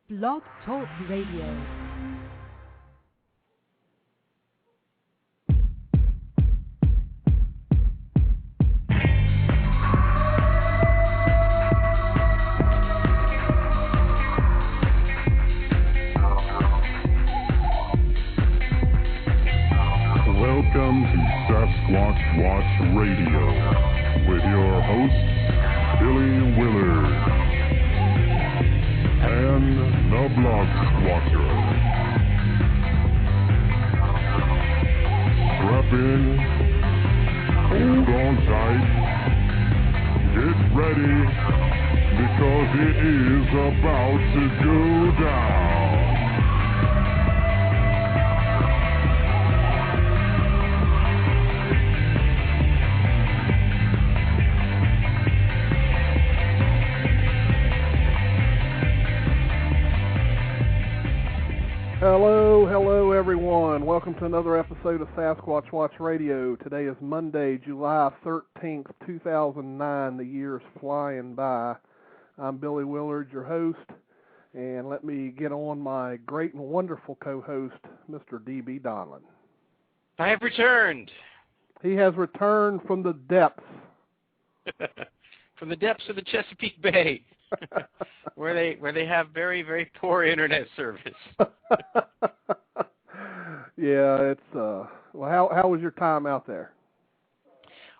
Blog Talk Radio. Welcome to Sasquatch Watch Radio with your hosts, Billy Willard and the Blog Squatcher. Strap in, hold on tight, get ready, because it is about to go down. Hello everyone. Welcome to another episode of Sasquatch Watch Radio. Today is Monday, July 13th, 2009. The year's flying by. I'm Billy Willard, your host, and let me get on my great and wonderful co-host, Mr. D.B. Donlin. I have returned. He has returned from the depths. From the depths of the Chesapeake Bay. where they have very, very poor internet service. Yeah, it's well, how was your time out there?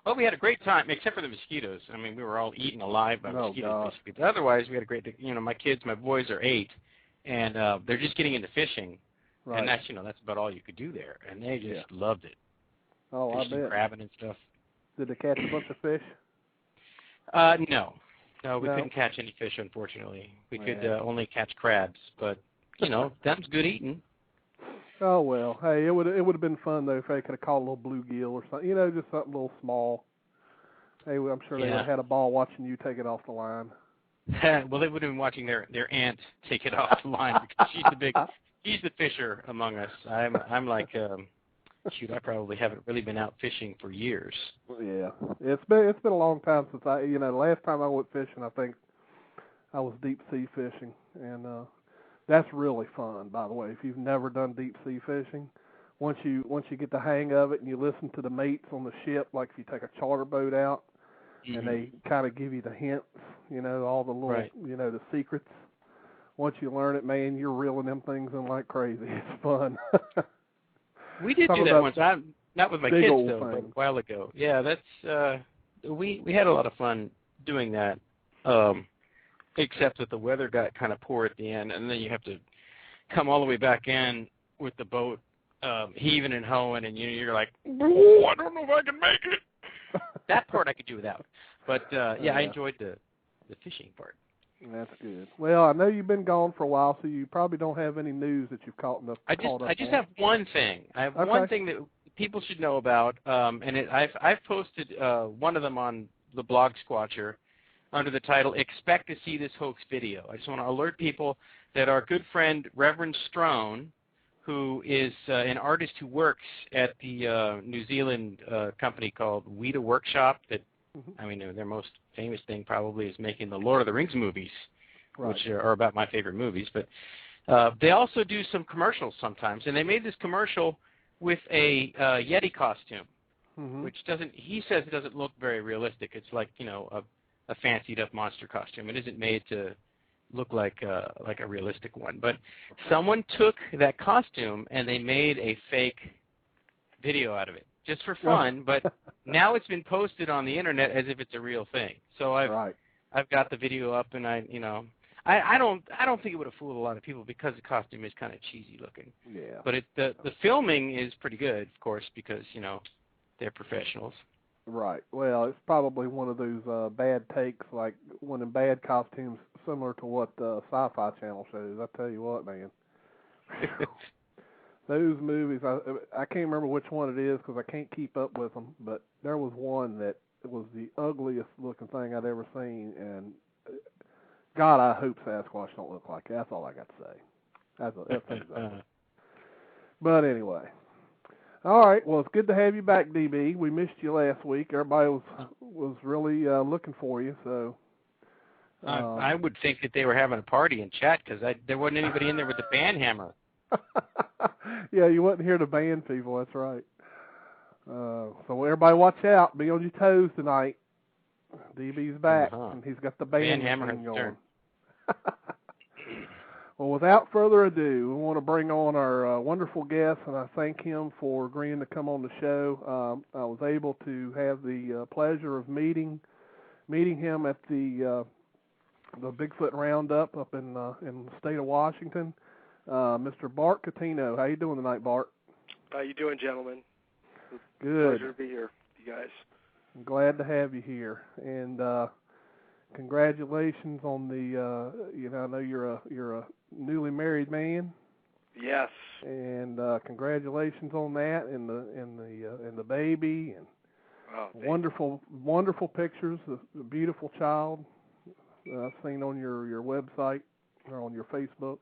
Well, we had a great time, except for the mosquitoes. I mean, we were all eaten alive by mosquitoes, basically. But otherwise, we had a great, my boys are 8, and they're just getting into fishing. Right. And that's about all you could do there. And they just loved it. Oh, fishing, I bet. Crabbing and stuff. Did they catch a bunch of fish? No. No, we couldn't catch any fish, unfortunately. We could only catch crabs, but, them's good eating. Oh, well, hey, it would have been fun, though, if they could have caught a little bluegill or something, just something a little small. Hey, I'm sure they would have had a ball watching you take it off the line. Well, they would have been watching their aunt take it off the line, because she's the fisher among us. I'm like, I probably haven't really been out fishing for years. Yeah, it's been a long time since the last time I went fishing, I think I was deep sea fishing, and that's really fun, by the way. If you've never done deep sea fishing, once you get the hang of it and you listen to the mates on the ship, like if you take a charter boat out, and they kind of give you the hints, all the little, the secrets. Once you learn it, man, you're reeling them things in like crazy. It's fun. We did do that once. Not with my kids, though, but a while ago. Yeah, that's we had a lot of fun doing that, except that the weather got kind of poor at the end, and then you have to come all the way back in with the boat heaving and hoeing, and you're like, I don't know if I can make it. That part I could do without. But, I enjoyed the fishing part. That's good. Well, I know you've been gone for a while, so you probably don't have any news that you've caught up. I just have one thing. I have one thing that people should know about, and I've posted one of them on the Blog Squatcher under the title "Expect to See This Hoax Video." I just want to alert people that our good friend Reverend Strone, who is an artist who works at the New Zealand company called Weta Workshop, that their most famous thing probably is making the Lord of the Rings movies, which are about my favorite movies. But they also do some commercials sometimes, and they made this commercial with a Yeti costume, which he says it doesn't look very realistic. It's like, a fancied-up monster costume. It isn't made to look like a realistic one. But someone took that costume, and they made a fake video out of it, just for fun, but now it's been posted on the internet as if it's a real thing. So I've got the video up, and I don't think it would have fooled a lot of people because the costume is kind of cheesy looking. Yeah. But the filming is pretty good, of course, because they're professionals. Right. Well, it's probably one of those bad takes, like one of bad costumes, similar to what the Sci-Fi Channel shows. I tell you what, man. Those movies, I can't remember which one it is because I can't keep up with them, but there was one that was the ugliest looking thing I'd ever seen, and God, I hope Sasquatch don't look like it. That's all I got to say. But anyway. All right, well, it's good to have you back, DB. We missed you last week. Everybody was really looking for you, so I would think that they were having a party in chat because there wasn't anybody in there with the band hammer. Yeah, you wouldn't hear the band people. That's right. So everybody watch out. Be on your toes tonight. DB's back, and he's got the band hammer going. Well, without further ado, we want to bring on our wonderful guest, and I thank him for agreeing to come on the show. I was able to have the pleasure of meeting him at the Bigfoot Roundup up in the state of Washington. Mr. Bart Cutino. How you doing tonight, Bart? How you doing, gentlemen? Good. Pleasure to be here, you guys. I'm glad to have you here, and congratulations on the. I know you're a newly married man. Yes. And congratulations on that, and the baby, and wonderful pictures. A beautiful child. I've seen on your website or on your Facebook.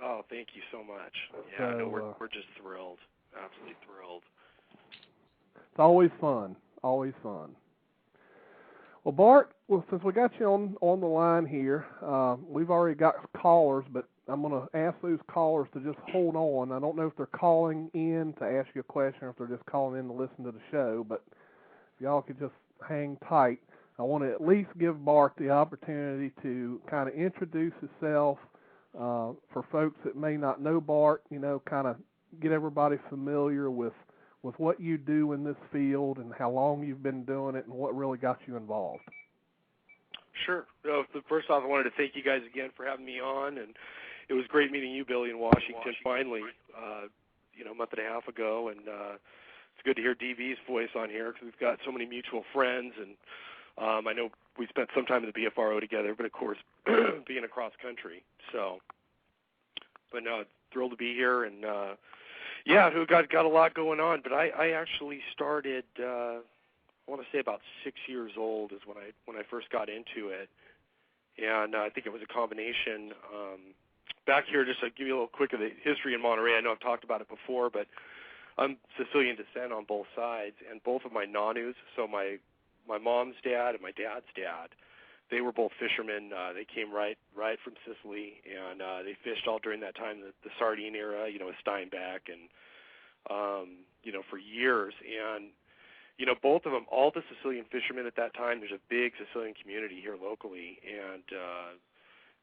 Oh, thank you so much. Yeah, so, we're just thrilled, absolutely thrilled. It's always fun. Always fun. Well, Bart, since we got you on the line here, we've already got callers, but I'm going to ask those callers to just hold on. I don't know if they're calling in to ask you a question or if they're just calling in to listen to the show, but if y'all could just hang tight. I want to at least give Bart the opportunity to kind of introduce himself for folks that may not know Bart, kind of get everybody familiar with what you do in this field and how long you've been doing it and what really got you involved. Sure. First off, I wanted to thank you guys again for having me on, and it was great meeting you, Billy, in Washington finally, a month and a half ago, and it's good to hear DB's voice on here because we've got so many mutual friends, and I know we spent some time in the BFRO together, but of course, being across country. But no, thrilled to be here, and we got a lot going on. But I actually started, I want to say about 6 years old is when I first got into it, and I think it was a combination. Back here, just to give you a little quick of the history in Monterey. I know I've talked about it before, but I'm Sicilian descent on both sides, and both of my nanus, so my mom's dad and my dad's dad, they were both fishermen. They came right from Sicily, and they fished all during that time, the sardine era, with Steinbeck, and for years. And both of them, all the Sicilian fishermen at that time, there's a big Sicilian community here locally, and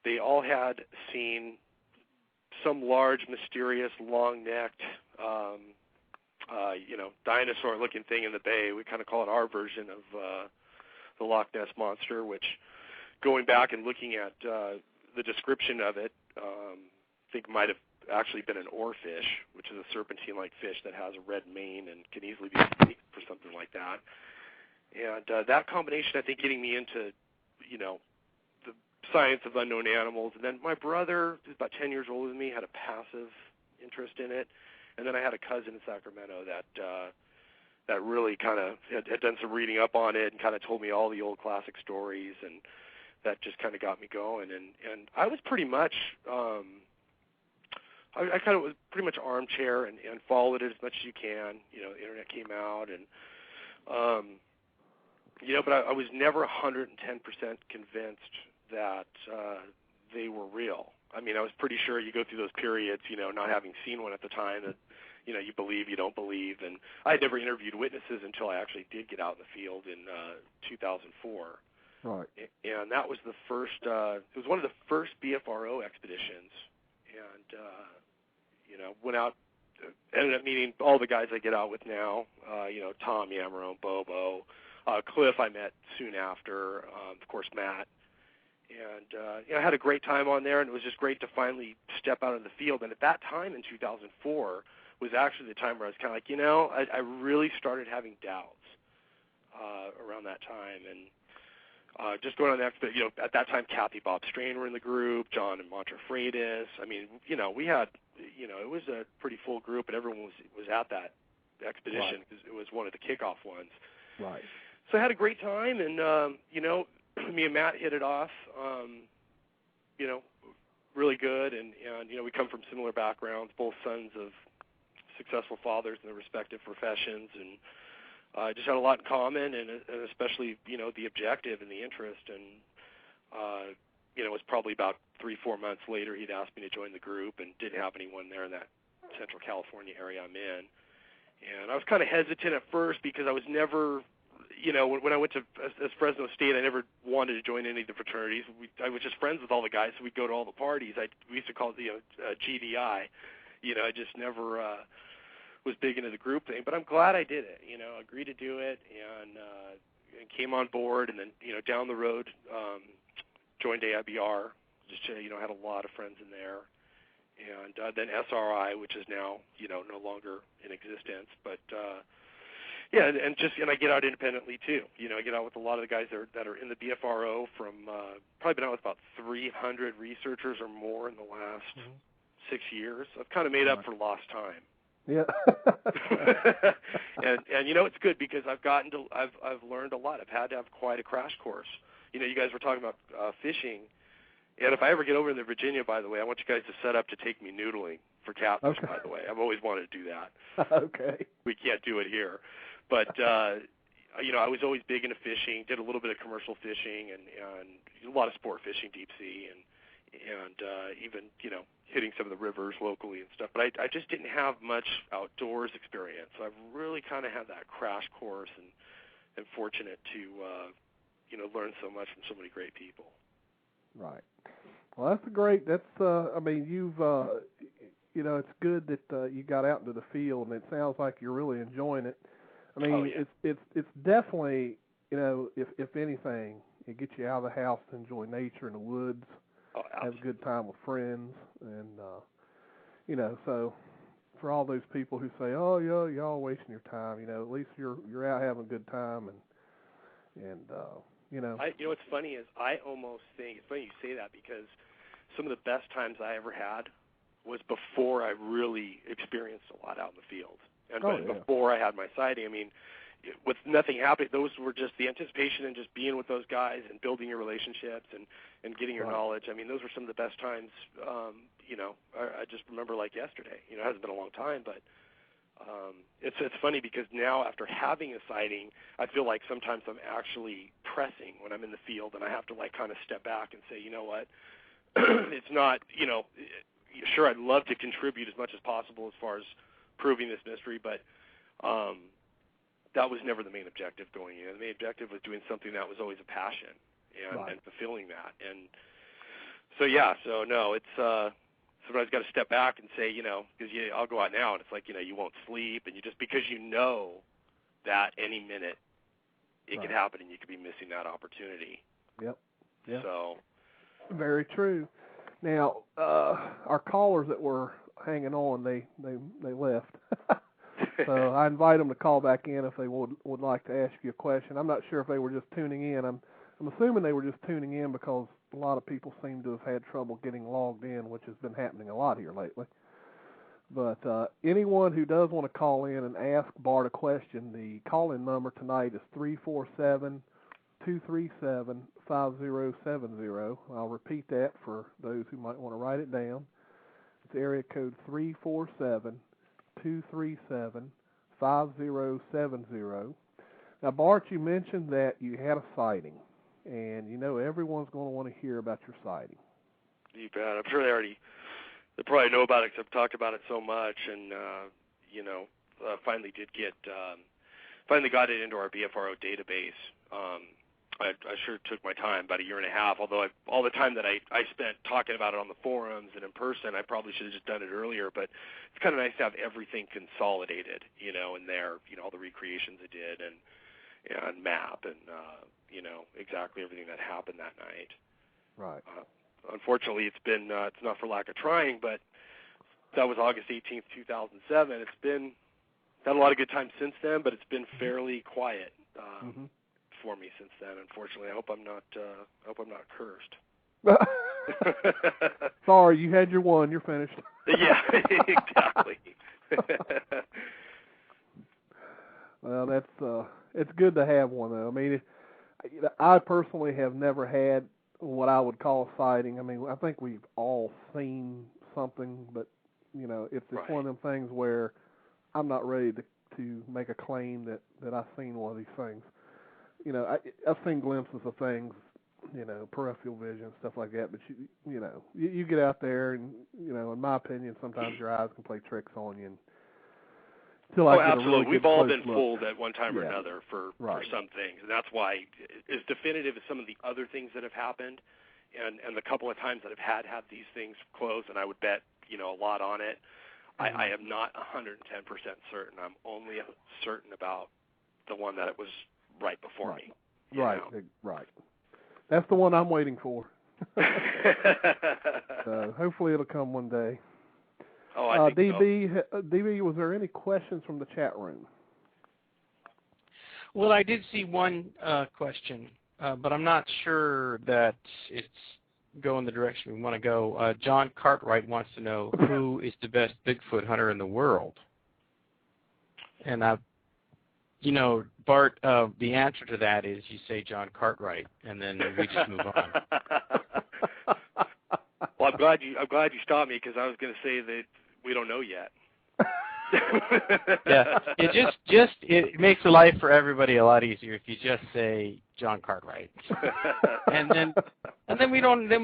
they all had seen some large, mysterious, long-necked, dinosaur-looking thing in the bay. We kind of call it our version of the Loch Ness Monster, which, going back and looking at the description of it, I think might have actually been an oarfish, which is a serpentine-like fish that has a red mane and can easily be mistaken for something like that. And that combination, I think, getting me into, the science of unknown animals. And then my brother, who's about 10 years older than me, had a passive interest in it. And then I had a cousin in Sacramento that really kind of had done some reading up on it and kind of told me all the old classic stories, and that just kind of got me going. And I was pretty much, I kind of was pretty much armchair and followed it as much as you can. The internet came out, and but I was never 110% convinced that they were real. I mean, I was pretty sure you go through those periods, not having seen one at the time, that, you believe, you don't believe. And I had never interviewed witnesses until I actually did get out in the field in 2004. Right. And that was the first, it was one of the first BFRO expeditions. And, went out, ended up meeting all the guys I get out with now, Tom Yamarone, Bobo, Cliff I met soon after, of course, Matt. And I had a great time on there, and it was just great to finally step out in the field. And at that time in 2004 was actually the time where I was kind of like, I really started having doubts around that time. And just going on the expedition, at that time, Kathy Bob Strain were in the group, John and Montre Freitas. I mean, we had, it was a pretty full group, and everyone was at that expedition because it was one of the kickoff ones. Right. So I had a great time, and, me and Matt hit it off, really good, and we come from similar backgrounds, both sons of successful fathers in their respective professions, and just had a lot in common, and especially, the objective and the interest, and It was probably about 3-4 months later he'd asked me to join the group, and didn't have anyone there in that Central California area I'm in. And I was kind of hesitant at first because I was never, when I went to as Fresno State, I never wanted to join any of the fraternities. I was just friends with all the guys, so we'd go to all the parties. We used to call it GDI. I just never was big into the group thing. But I'm glad I did it. Agreed to do it, and came on board, and then down the road joined AIBR. Just had a lot of friends in there. And then SRI, which is now, no longer in existence. But, and I get out independently, too. I get out with a lot of the guys that are in the BFRO from, probably been out with about 300 researchers or more in the last 6 years. I've kind of made up for lost time. Yeah. and it's good because I've learned a lot. I've had to have quite a crash course. You guys were talking about fishing. And if I ever get over to Virginia, by the way, I want you guys to set up to take me noodling for catfish, by the way. I've always wanted to do that. Okay. We can't do it here. But, I was always big into fishing, did a little bit of commercial fishing and a lot of sport fishing, deep sea, and even, hitting some of the rivers locally and stuff. But I just didn't have much outdoors experience. So I've really kind of had that crash course and fortunate to, learn so much from so many great people. Right. Well, that's you've, it's good that you got out into the field, and it sounds like you're really enjoying it. It's definitely, if anything, it gets you out of the house to enjoy nature in the woods, have a good time with friends, and, so for all those people who say, oh, yeah, y'all wasting your time, at least you're out having a good time, and what's funny is I almost think, it's funny you say that because some of the best times I ever had was before I really experienced a lot out in the field. And before I had my sighting, with nothing happening, those were just the anticipation and just being with those guys and building your relationships and getting your knowledge. Those were some of the best times, I just remember like yesterday. It hasn't been a long time, but it's funny because now after having a sighting, I feel like sometimes I'm actually pressing when I'm in the field, and I have to kind of step back and say, you know what, it's not, sure, I'd love to contribute as much as possible as far as proving this mystery, but that was never the main objective going in. The main objective was doing something that was always a passion and fulfilling that. And so it's sometimes got to step back and say, because I'll go out now and it's like, you won't sleep, and you just because that any minute it could happen and you could be missing that opportunity. Yep. Yeah. So very true. Now, our callers that were hanging on, they left. So I invite them to call back in if they would like to ask you a question. I'm not sure if they were just tuning in. I'm assuming they were just tuning in because a lot of people seem to have had trouble getting logged in, which has been happening a lot here lately. But anyone who does want to call in and ask Bart a question, the call-in number tonight is 347-237-5070. I'll repeat that for those who might want to write it down. It's area code 347-237-5070. Now, Bart, you mentioned that you had a sighting, and everyone's going to want to hear about your sighting. You bet. I'm sure they probably know about it because I've talked about it so much, and finally got it into our BFRO database. I sure took my time, about a year and a half, although all the time that I spent talking about it on the forums and in person, I probably should have just done it earlier, but it's kind of nice to have everything consolidated, in there, all the recreations I did and map and, exactly everything that happened that night. Right. Unfortunately, it's not for lack of trying, but that was August 18th, 2007. It's been, had a lot of good times since then, but it's been fairly quiet. For me since then, unfortunately. I hope I'm not cursed. Sorry, you had your one. You're finished. Yeah, exactly. Well, it's good to have one though. I personally have never had what I would call a sighting. I think we've all seen something, but it's one of them things where I'm not ready to make a claim that I've seen one of these things. I've seen glimpses of things peripheral vision, stuff like that. But you get out there, and in my opinion, sometimes your eyes can play tricks on you. Absolutely. We've all been fooled at one time or another for some things, and that's why, as definitive as some of the other things that have happened, and the couple of times that I've had these things close, and I would bet a lot on it. I am not 110% certain. I'm only certain about the one that it was right before me. Right. That's the one I'm waiting for. So hopefully it'll come one day. Oh, I think DB, was there any questions from the chat room? Well, I did see one question, but I'm not sure that it's going the direction we want to go. John Cartwright wants to know who is the best Bigfoot hunter in the world. And Bart, the answer to that is you say John Cartwright, and then we just move on. Well, I'm glad you stopped me, because I was going to say that we don't know yet. Yeah, it makes the life for everybody a lot easier if you just say John Cartwright, and then we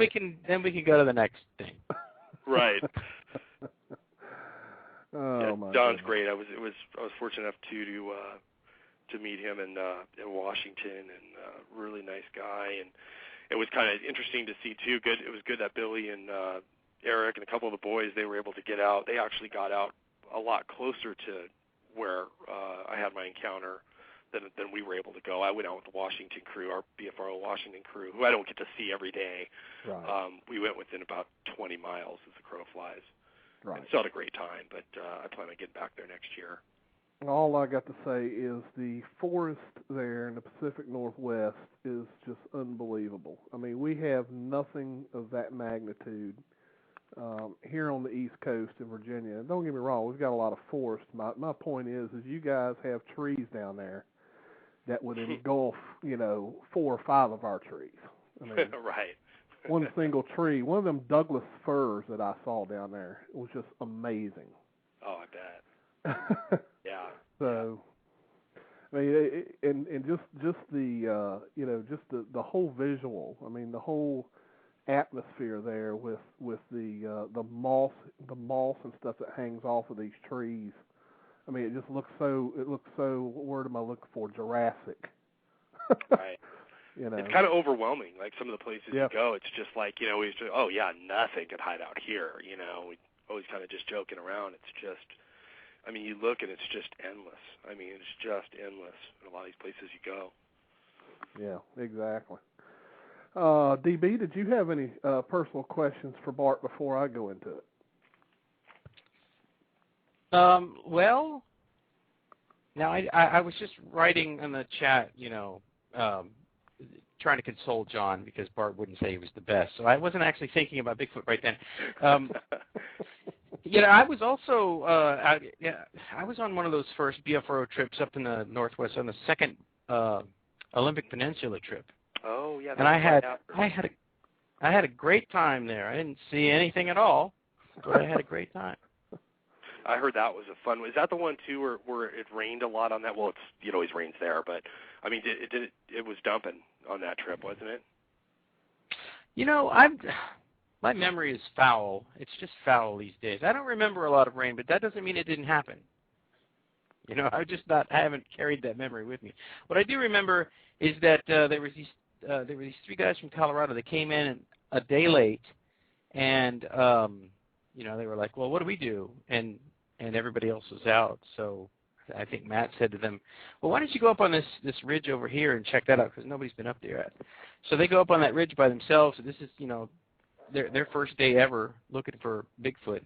can go to the next thing. Right. My Don's goodness. great. I was fortunate enough to meet him in Washington, and really nice guy, and it was kind of interesting to see too. It was good that Billy and Eric and a couple of the boys, they were able to get out. They actually got out a lot closer to where I had my encounter than we were able to go. I went out with the Washington crew, our BFRO Washington crew, who I don't get to see every day. Right. We went within about 20 miles as the crow flies. Right. And still had a great time, but I plan on getting back there next year. All I got to say is the forest there in the Pacific Northwest is just unbelievable. I mean, we have nothing of that magnitude here on the East Coast in Virginia. And don't get me wrong, we've got a lot of forest. My point is you guys have trees down there that would engulf, 4 or 5 of our trees. I mean, right. One single tree, one of them Douglas firs that I saw down there, was just amazing. Oh, I bet. Yeah. So, I mean, and just the just the whole visual. I mean, the whole atmosphere there with the moss and stuff that hangs off of these trees. I mean, it looks so. What word am I looking for? Jurassic. Right. It's kind of overwhelming. Like some of the places you go, it's just like we used to. Oh yeah, nothing could hide out here. We always kind of just joking around. It's just. I mean, you look and it's just endless. I mean, it's just endless in a lot of these places you go. Yeah, exactly. DB, did you have any personal questions for Bart before I go into it? Well, now I was just writing in the chat, trying to console John because Bart wouldn't say he was the best. So I wasn't actually thinking about Bigfoot right then. I was also I was on one of those first BFRO trips up in the Northwest on the second Olympic Peninsula trip. Oh yeah, and I had a great time there. I didn't see anything at all, but I had a great time. I heard that was a fun one. Is that the one too where it rained a lot on that? Well, it always rains there, but I mean, it was dumping on that trip, wasn't it? My memory is foul. It's just foul these days. I don't remember a lot of rain, but that doesn't mean it didn't happen. I haven't carried that memory with me. What I do remember is that there were these 3 guys from Colorado that came in a day late, and they were like, "Well, what do we do?" And everybody else was out. So I think Matt said to them, "Well, why don't you go up on this ridge over here and check that out because nobody's been up there yet." So they go up on that ridge by themselves. So this is their first day ever looking for Bigfoot,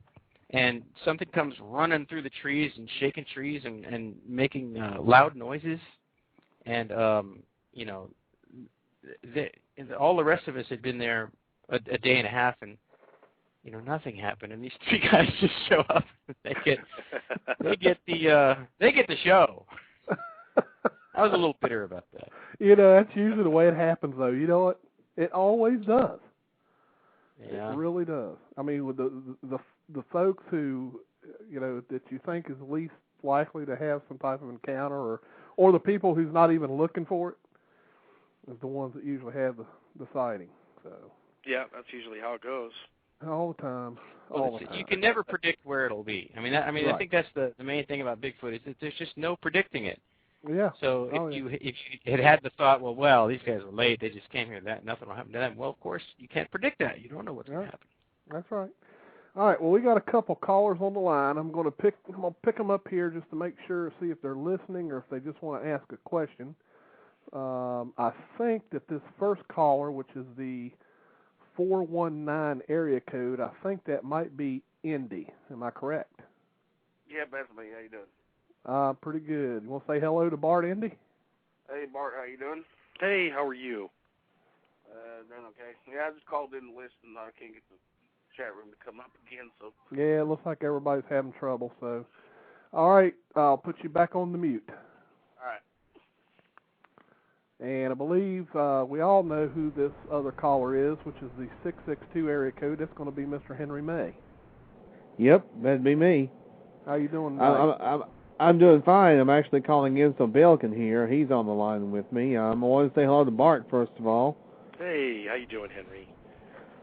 and something comes running through the trees and shaking trees and making loud noises, and all the rest of us had been there a day and a half, and nothing happened, and these 3 guys just show up. They get the show. I was a little bitter about that. That's usually the way it happens, though. You know what? It always does. Yeah. It really does. I mean, with the folks who, that you think is least likely to have some type of encounter, or the people who's not even looking for it, is the ones that usually have the sighting. So. Yeah, that's usually how it goes. All the time. Well, you can never predict where it'll be. I right. I think that's the main thing about Bigfoot is that there's just no predicting it. Yeah. So if you had the thought, well, these guys were late, they just came here, nothing will happen to them. Well, of course, you can't predict that. You don't know what's going to happen. That's right. All right. Well, we got a couple callers on the line. I'm going to pick them up here just to make sure, see if they're listening or if they just want to ask a question. I think that this first caller, which is the 419 area code, I think that might be Indy. Am I correct? Yeah, that's me. How you doing? Pretty good. You want to say hello to Bart, Indy? Hey, Bart, how you doing? Hey, how are you? Doing okay. Yeah, I just called in the list and I can't get the chat room to come up again, so. Yeah, it looks like everybody's having trouble, so. All right, I'll put you back on the mute. All right. And I believe we all know who this other caller is, which is the 662 area code. That's going to be Mr. Henry May. Yep, that'd be me. How you doing today? I'm doing fine. I'm actually calling in so Bill can hear. He's on the line with me. I want to say hello to Bart, first of all. Hey, how you doing, Henry?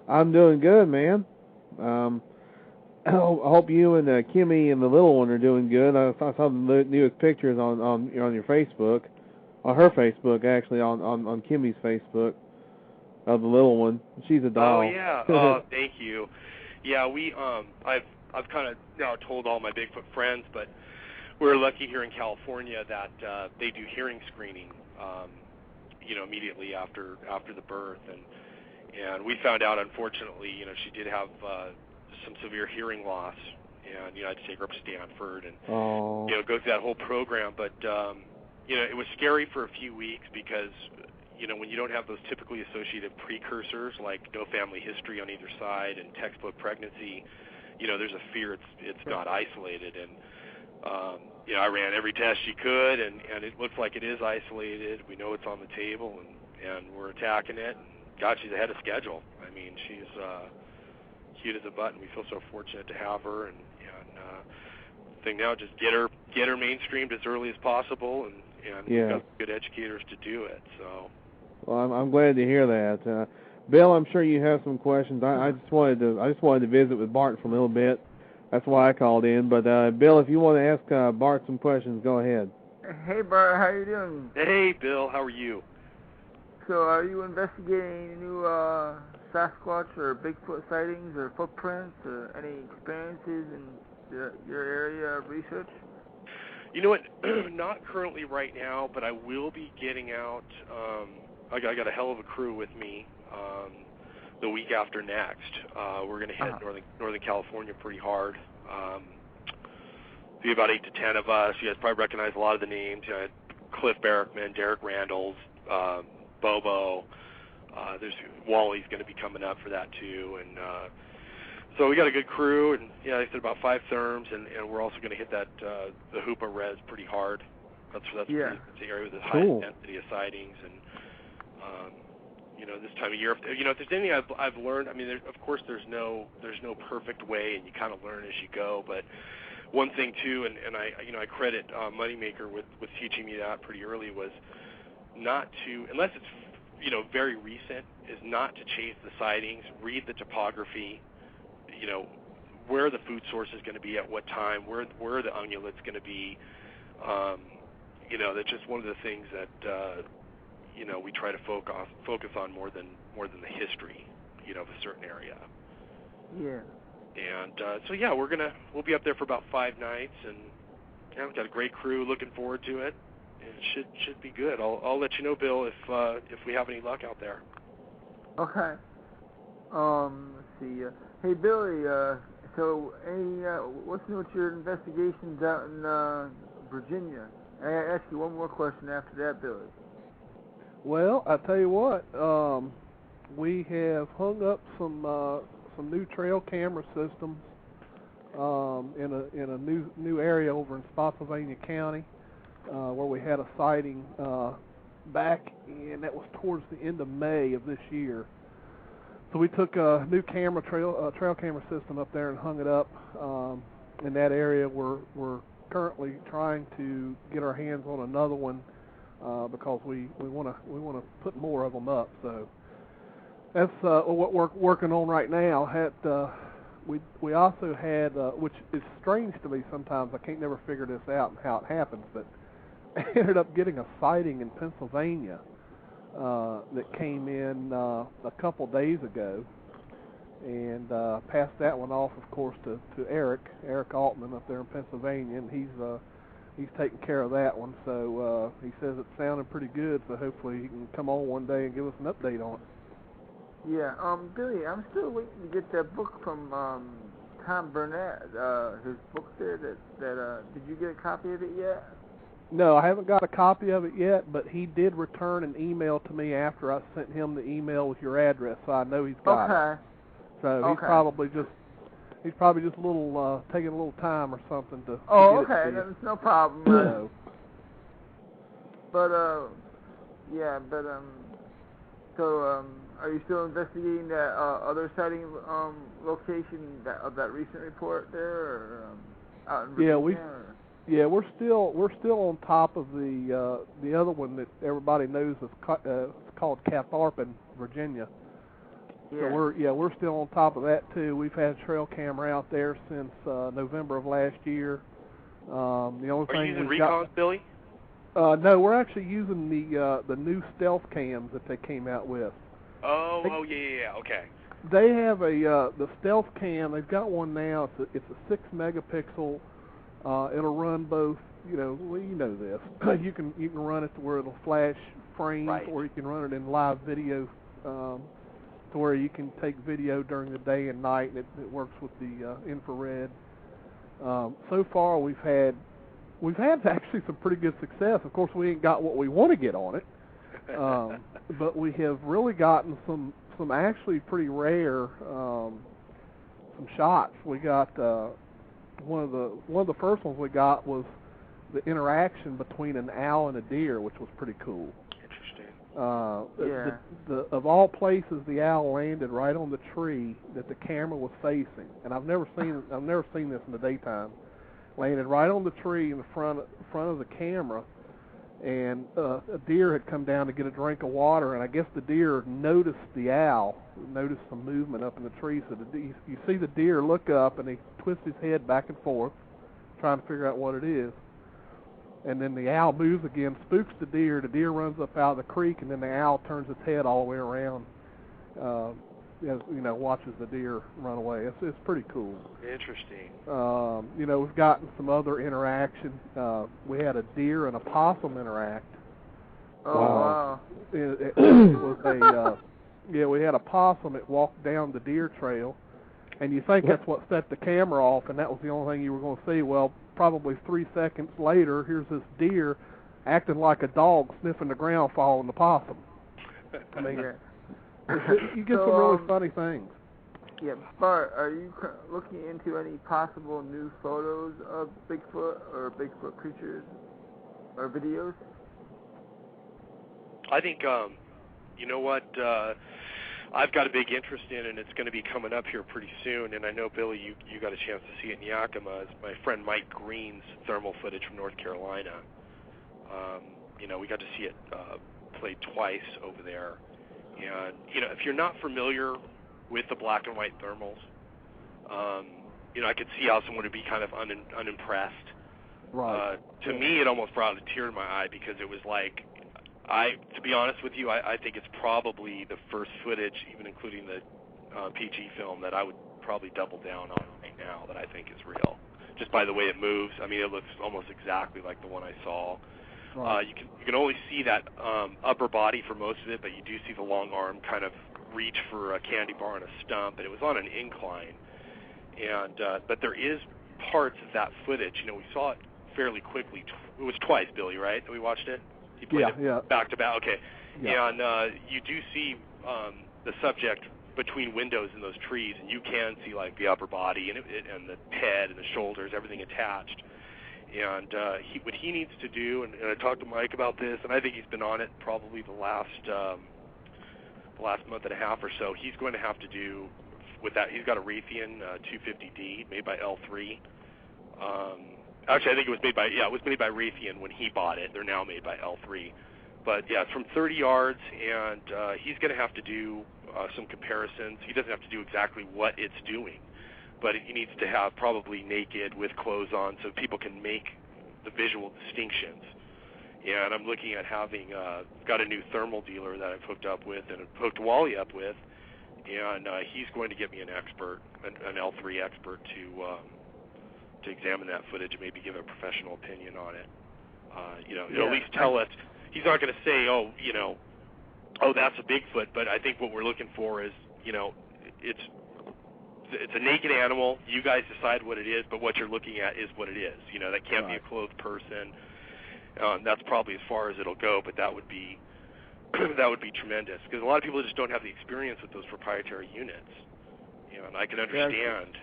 I'm doing good, man. I hope you and Kimmy and the little one are doing good. I saw some of the newest pictures on your Facebook. On her Facebook, actually, on Kimmy's Facebook, of the little one. She's a doll. Oh, yeah. Oh, thank you. Yeah, I've kind of now told all my Bigfoot friends, but we're lucky here in California that they do hearing screening, immediately after the birth, and we found out, unfortunately, she did have some severe hearing loss, and I had to take her up to Stanford and go through that whole program, but it was scary for a few weeks because when you don't have those typically associated precursors like no family history on either side and textbook pregnancy, there's a fear it's not isolated, and I ran every test she could, and it looks like it is isolated. We know it's on the table, and we're attacking it. And God, she's ahead of schedule. I mean, she's cute as a button. We feel so fortunate to have her, and the thing now, just get her mainstreamed as early as possible, and we've got good educators to do it. So. Well, I'm glad to hear that. Bill, I'm sure you have some questions. I just wanted to visit with Bart for a little bit. That's why I called in. But Bill, if you want to ask Bart some questions, go ahead. Hey Bart, how you doing? Hey Bill, how are you? So, are you investigating new Sasquatch or Bigfoot sightings or footprints or any experiences in your area of research? You know what? Not currently right now, but I will be getting out. I got a hell of a crew with me the week after next. We're going to hit Northern California pretty hard. Be about 8 to 10 of us. You guys probably recognize a lot of the names. Cliff Barrickman, Derek Randalls, Bobo. There's Wally's going to be coming up for that too, and so we got a good crew, and I said about 5 therms, and we're also going to hit that the Hoopa Res pretty hard. That's the area with the highest density of sightings, and this time of year. If there's anything I've learned, I mean, of course there's no perfect way, and you kind of learn as you go. But one thing too, and I credit Moneymaker with teaching me that pretty early, was not to, unless it's very recent, is not to chase the sightings. Read the topography. Where the food source is going to be at what time, where the ungulate's going to be. That's just one of the things that we try to focus on more than the history, of a certain area. Yeah. And we'll be up there for about 5 nights, and we've got a great crew. Looking forward to it. It should be good. I'll let you know, Bill, if we have any luck out there. Okay. Let's see. Hey Billy, so what's new with your investigations out in Virginia? I ask you one more question after that, Billy. Well, I tell you what, we have hung up some new trail camera systems in a new area over in Spotsylvania County, where we had a sighting back, and that was towards the end of May of this year. So we took a new trail camera system up there and hung it up in that area. We're currently trying to get our hands on another one because we want to put more of them up. So That's what we're working on right now. We also had, which is strange to me sometimes. I can't never figure this out and how it happens, but I ended up getting a sighting in Pennsylvania that came in a couple days ago, and passed that one off, of course, to Eric Altman up there in Pennsylvania, and he's taking care of that one. So he says it's sounding pretty good. So hopefully he can come on one day and give us an update on it. Yeah, Billy, I'm still waiting to get that book from Tom Burnett. His book there. Did you get a copy of it yet? No, I haven't got a copy of it yet, but he did return an email to me after I sent him the email with your address, so I know he's got it. So he's probably just a little taking a little time or something to. Oh, to get okay, it to that's no problem. So are you still investigating that other sighting location of that recent report there, or out in Virginia? We're still on top of the other one that everybody knows is called Catharpin, Virginia. Yeah. So we're still on top of that too. We've had a trail camera out there since November of last year. The only Are thing you using we've recons, got, Billy? No, we're actually using the new stealth cams that they came out with. Oh, yeah, okay. They have the stealth cam. They've got one now. It's a 6 megapixel. It'll run both. You know this. You can run it to where it'll flash frames, right, or you can run it in live video, to where you can take video during the day and night, and it works with the infrared. So far, we've had actually some pretty good success. Of course, we ain't got what we want to get on it, but we have really gotten some actually pretty rare some shots. We got one of the first ones we got was the interaction between an owl and a deer, which was pretty cool. Interesting. Of all places, the owl landed right on the tree that the camera was facing, and I've never seen this in the daytime. Landed right on the tree in the front of the camera, and a deer had come down to get a drink of water, and I guess the deer noticed the owl, noticed some movement up in the tree. So you see the deer look up, and he twists his head back and forth, trying to figure out what it is. And then the owl moves again, spooks the deer. The deer runs up out of the creek, and then the owl turns its head all the way around. Watches the deer run away. It's pretty cool. Interesting. We've gotten some other interaction. We had a deer and a possum interact. Oh, wow. It was we had a possum that walked down the deer trail, and you think that's what set the camera off, and that was the only thing you were going to see. Well, probably 3 seconds later, here's this deer acting like a dog sniffing the ground following the possum. I mean, you get some really funny things. Yeah, Bart, are you looking into any possible new photos of Bigfoot or Bigfoot creatures or videos? I think, you know what, I've got a big interest in, and it's going to be coming up here pretty soon, and I know, Billy, you got a chance to see it in Yakima. It's my friend Mike Green's thermal footage from North Carolina. We got to see it played twice over there. And, if you're not familiar with the black and white thermals, I could see how someone would be kind of unimpressed. Right. To me, it almost brought a tear to my eye, because it was like, to be honest with you, I think it's probably the first footage, even including the PG film, that I would probably double down on right now, that I think is real. Just by the way it moves. I mean, it looks almost exactly like the one I saw. Right. You can only see that upper body for most of it, but you do see the long arm kind of reach for a candy bar and a stump, and it was on an incline. And but there is parts of that footage. We saw it fairly quickly. It was twice, Billy, right, that we watched it? He played it back to back. Okay. Yeah. And you do see the subject between windows in those trees, and you can see like the upper body and the head and the shoulders, everything attached. And what he needs to do, and I talked to Mike about this, and I think he's been on it probably the last month and a half or so. He's going to have to do with that. He's got a Raytheon 250D made by L3. Actually, I think it was made by Raytheon when he bought it. They're now made by L3. But yeah, it's from 30 yards, and he's going to have to do some comparisons. He doesn't have to do exactly what it's doing, but he needs to have probably naked with clothes on so people can make the visual distinctions. And I'm looking at having got a new thermal dealer that I've hooked up with and hooked Wally up with, and he's going to get me an expert, an L3 expert, to examine that footage and maybe give a professional opinion on it. It'll at least tell us. He's not going to say, oh, that's a Bigfoot, but I think what we're looking for is, it's a naked animal. You guys decide what it is, but what you're looking at is what it is. That can't be a clothed person. That's probably as far as it'll go, but that would be tremendous, because a lot of people just don't have the experience with those proprietary units. And I can understand,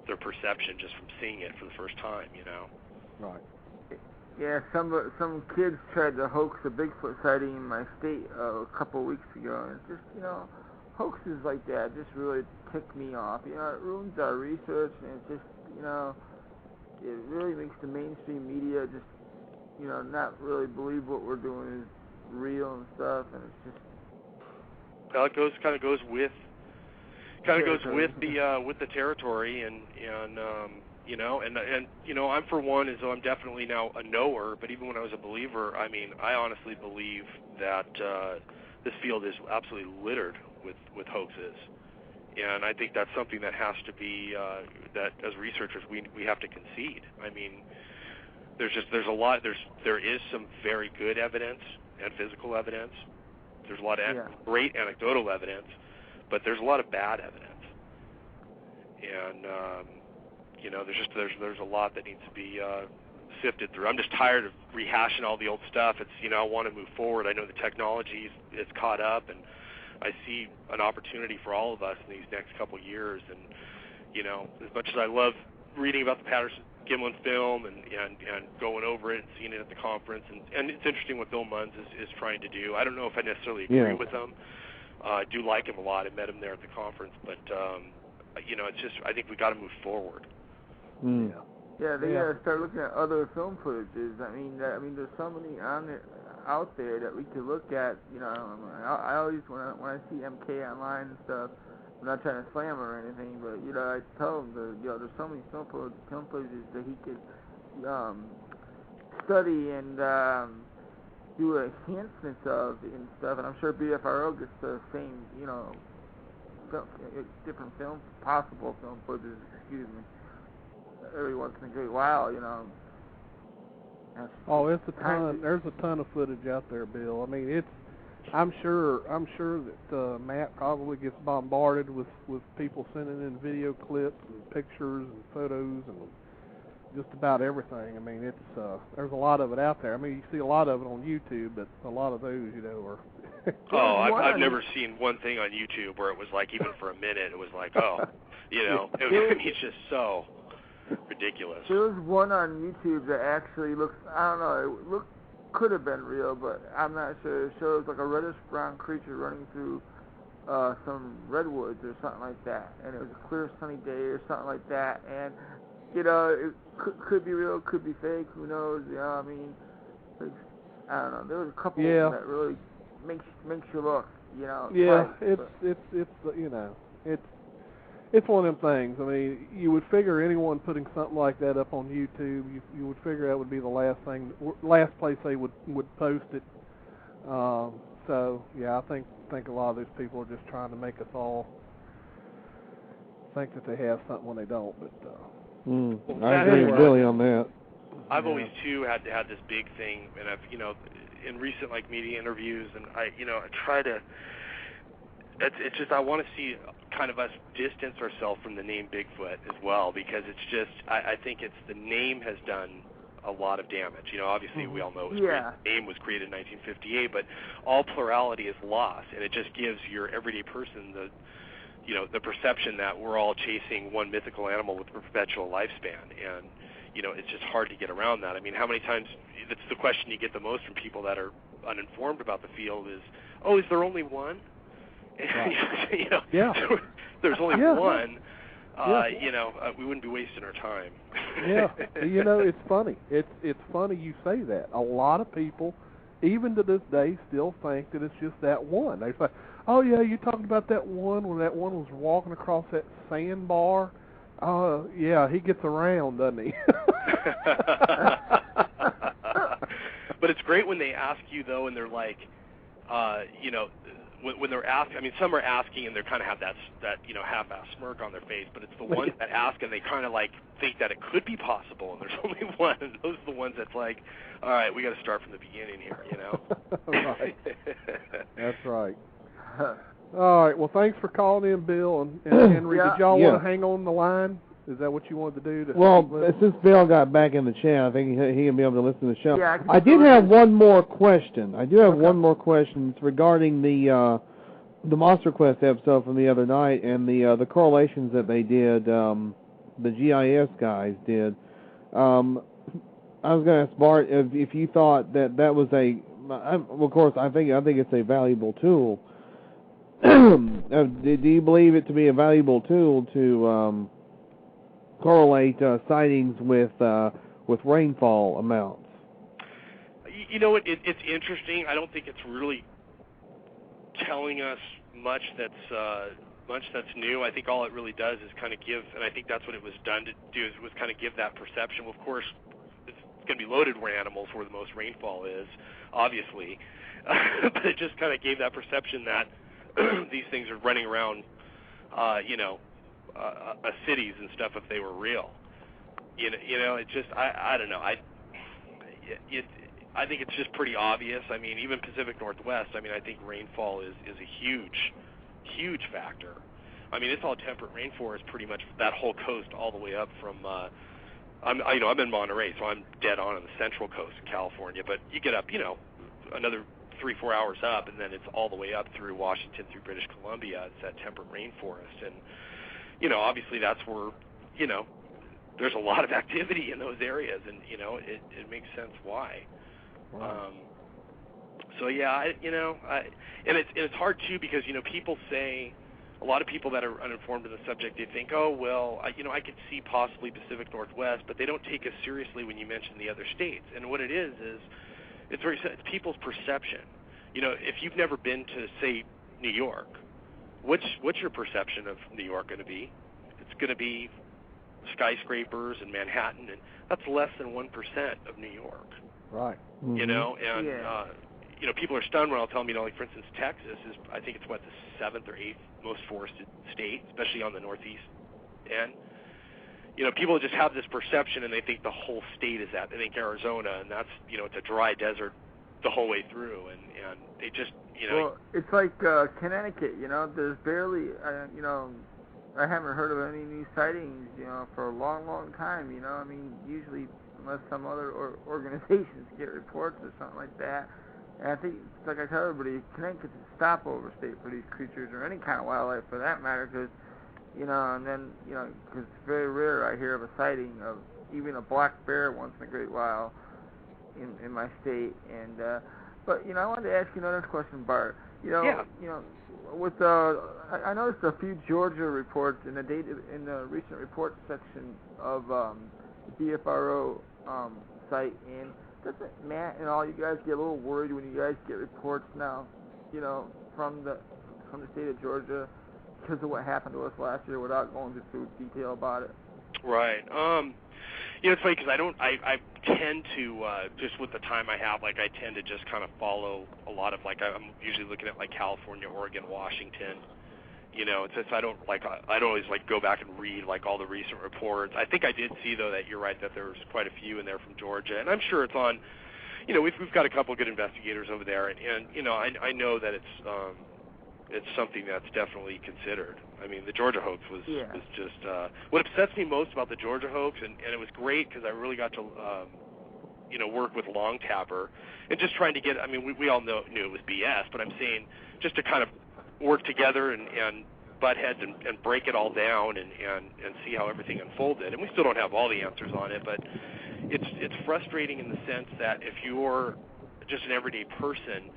their perception just from seeing it for the first time. Right. Yeah, some kids tried to hoax a Bigfoot sighting in my state a couple of weeks ago, and it's just, hoaxes like that just really tick me off. It ruins our research, and it's just, it really makes the mainstream media just, not really believe what we're doing is real and stuff, and it's just. Well, it kind of goes with the territory, and I'm for one, as though I'm definitely now a knower, but even when I was a believer, I honestly believe that this field is absolutely littered with hoaxes. And I think that's something that has to be, that as researchers we have to concede. There's a lot, there is some very good evidence and physical evidence. There's a lot of great anecdotal evidence, but there's a lot of bad evidence. And, there's a lot that needs to be sifted through. I'm just tired of rehashing all the old stuff. It's, I want to move forward. I know the technology is caught up, and I see an opportunity for all of us in these next couple of years. And, as much as I love reading about the Patterson-Gimlin film and going over it and seeing it at the conference, and it's interesting what Bill Munns is trying to do. I don't know if I necessarily agree with him. I do like him a lot. I met him there at the conference, but it's just, I think we got to move forward. Mm. Yeah, they got to start looking at other film footages. I mean, there's so many out there that we could look at. I always when I see MK online and stuff, I'm not trying to slam her or anything, but I tell him there's so many film footages that he could study and do enhancements of and stuff. And I'm sure BFRO gets the same, different possible film footage. Excuse me. Every once in a great while, Oh, it's a ton. There's a ton of footage out there, Bill. I'm sure that Matt probably gets bombarded with people sending in video clips and pictures and photos and just about everything. It's there's a lot of it out there. You see a lot of it on YouTube, but a lot of those, are. I've never seen one thing on YouTube where it was like, even for a minute, it was like, it's just so ridiculous. There was one on YouTube that actually looks, I don't know, it could have been real, but I'm not sure. It shows like a reddish-brown creature running through some redwoods or something like that, and it was a clear sunny day or something like that, and, it could be real, could be fake, who knows, I don't know, there was a couple of them that really makes you look, Yeah, it's one of them things. You would figure anyone putting something like that up on YouTube, you would figure that would be the last place they would post it. So yeah, I think a lot of these people are just trying to make us all think that they have something when they don't. But I agree with Billy on that. I've always too had this big thing, and I've in recent media interviews, and I try to. It's just I want to see kind of us distance ourselves from the name Bigfoot as well, because it's just I think it's the name has done a lot of damage. Obviously we all know the name was created in 1958, but all plurality is lost, and it just gives your everyday person the perception that we're all chasing one mythical animal with a perpetual lifespan, and it's just hard to get around that. How many times, that's the question you get the most from people that are uninformed about the field is, is there only one? There's only one. We wouldn't be wasting our time. It's funny. It's funny you say that. A lot of people even to this day, still think that it's just that one. They say, oh, yeah, you talking about that one when that one was walking across that sandbar? Yeah, he gets around, doesn't he? But it's great when they ask you, though, and they're like, when they're asking, I mean, some are asking and they kind of have that half-ass smirk on their face, but it's the ones that ask and they kind of like think that it could be possible, and there's only one, and those are the ones that's like, all right, we got to start from the beginning here, Right. That's right. All right, well, thanks for calling in, Bill and Henry. Did y'all want to hang on the line? Is that what you wanted to do? Since Bill got back in the chat, I think he can be able to listen to the show. Yeah, I did have one more question. One more question. It's regarding the Monster Quest episode from the other night and the correlations that they did, the GIS guys did. I was going to ask Bart if you thought that was of course, I think it's a valuable tool. Do you believe it to be a valuable tool to correlate sightings with rainfall amounts? You know, it's interesting. I don't think it's really telling us much that's new. I think all it really does is kind of give, and I think that's what it was done to do, was kind of give that perception. Well, of course, it's going to be loaded where animals where the most rainfall is, obviously, but it just kind of gave that perception that these things are running around, cities and stuff if they were real. It just, I don't know. I think it's just pretty obvious. I mean, even Pacific Northwest, I mean, I think rainfall is a huge factor. I mean, it's all temperate rainforest, pretty much that whole coast all the way up from, I'm in Monterey, so I'm dead on the central coast of California, but you get up, another 3-4 hours up, and then it's all the way up through Washington, through British Columbia. It's that temperate rainforest, and obviously that's where, there's a lot of activity in those areas, and it makes sense why. Wow. So yeah, and it's hard too because people say, a lot of people that are uninformed in the subject, they think, oh well, I could see possibly Pacific Northwest, but they don't take us seriously when you mention the other states. And what it is it's people's perception. If you've never been to, say, New York, what's your perception of New York going to be? It's going to be skyscrapers and Manhattan, and that's less than 1% of New York. Right. Mm-hmm. People are stunned when I'll tell them, like for instance, Texas is, I think it's the 7th or 8th most forested state, especially on the northeast end. People just have this perception and they think the whole state is that. They think Arizona, and that's, it's a dry desert the whole way through, and they just, Well, it's like Connecticut, there's barely, I haven't heard of any new sightings, for a long, long time, I mean, usually, unless some other organizations get reports or something like that. And I think, like I tell everybody, Connecticut's a stopover state for these creatures, or any kind of wildlife for that matter, because, and then, because it's very rare I hear of a sighting of even a black bear once in a great while in my state. And, but, I wanted to ask you another question, Bart. With I noticed a few Georgia reports in the recent report section of the BFRO site, and doesn't Matt and all you guys get a little worried when you guys get reports now, from the state of Georgia because of what happened to us last year, without going into detail about it? Right. It's funny because I tend to, just with the time I have, I tend to just kind of follow a lot of, I'm usually looking at, California, Oregon, Washington. It's just, I don't always, go back and read, all the recent reports. I think I did see, though, that you're right, that there was quite a few in there from Georgia. And I'm sure it's on, we've got a couple of good investigators over there. And I know that it's something that's definitely considered. I mean, the Georgia hoax was just what upsets me most about the Georgia hoax, and it was great because I really got to work with Long Tapper and just trying to get. I mean, we all knew it was BS, but I'm saying just to kind of work together and butt heads and break it all down and see how everything unfolded. And we still don't have all the answers on it, but it's frustrating in the sense that if you're just an everyday person,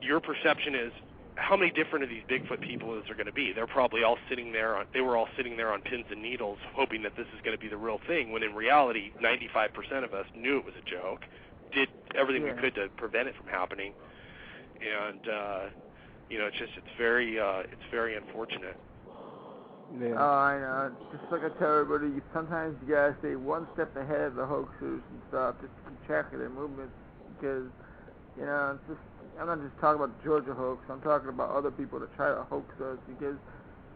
your perception is, how many different of these Bigfoot people is there going to be? They're probably all sitting there. They were all sitting there on pins and needles, hoping that this is going to be the real thing. When in reality, 95% of us knew it was a joke. did everything we could to prevent it from happening. And it's very unfortunate. Yeah. Oh, I know. Just like I tell everybody, sometimes you gotta stay one step ahead of the hoaxers and stuff, just to keep track of their movements, because it's just, I'm not just talking about the Georgia hoax. I'm talking about other people that try to hoax us, because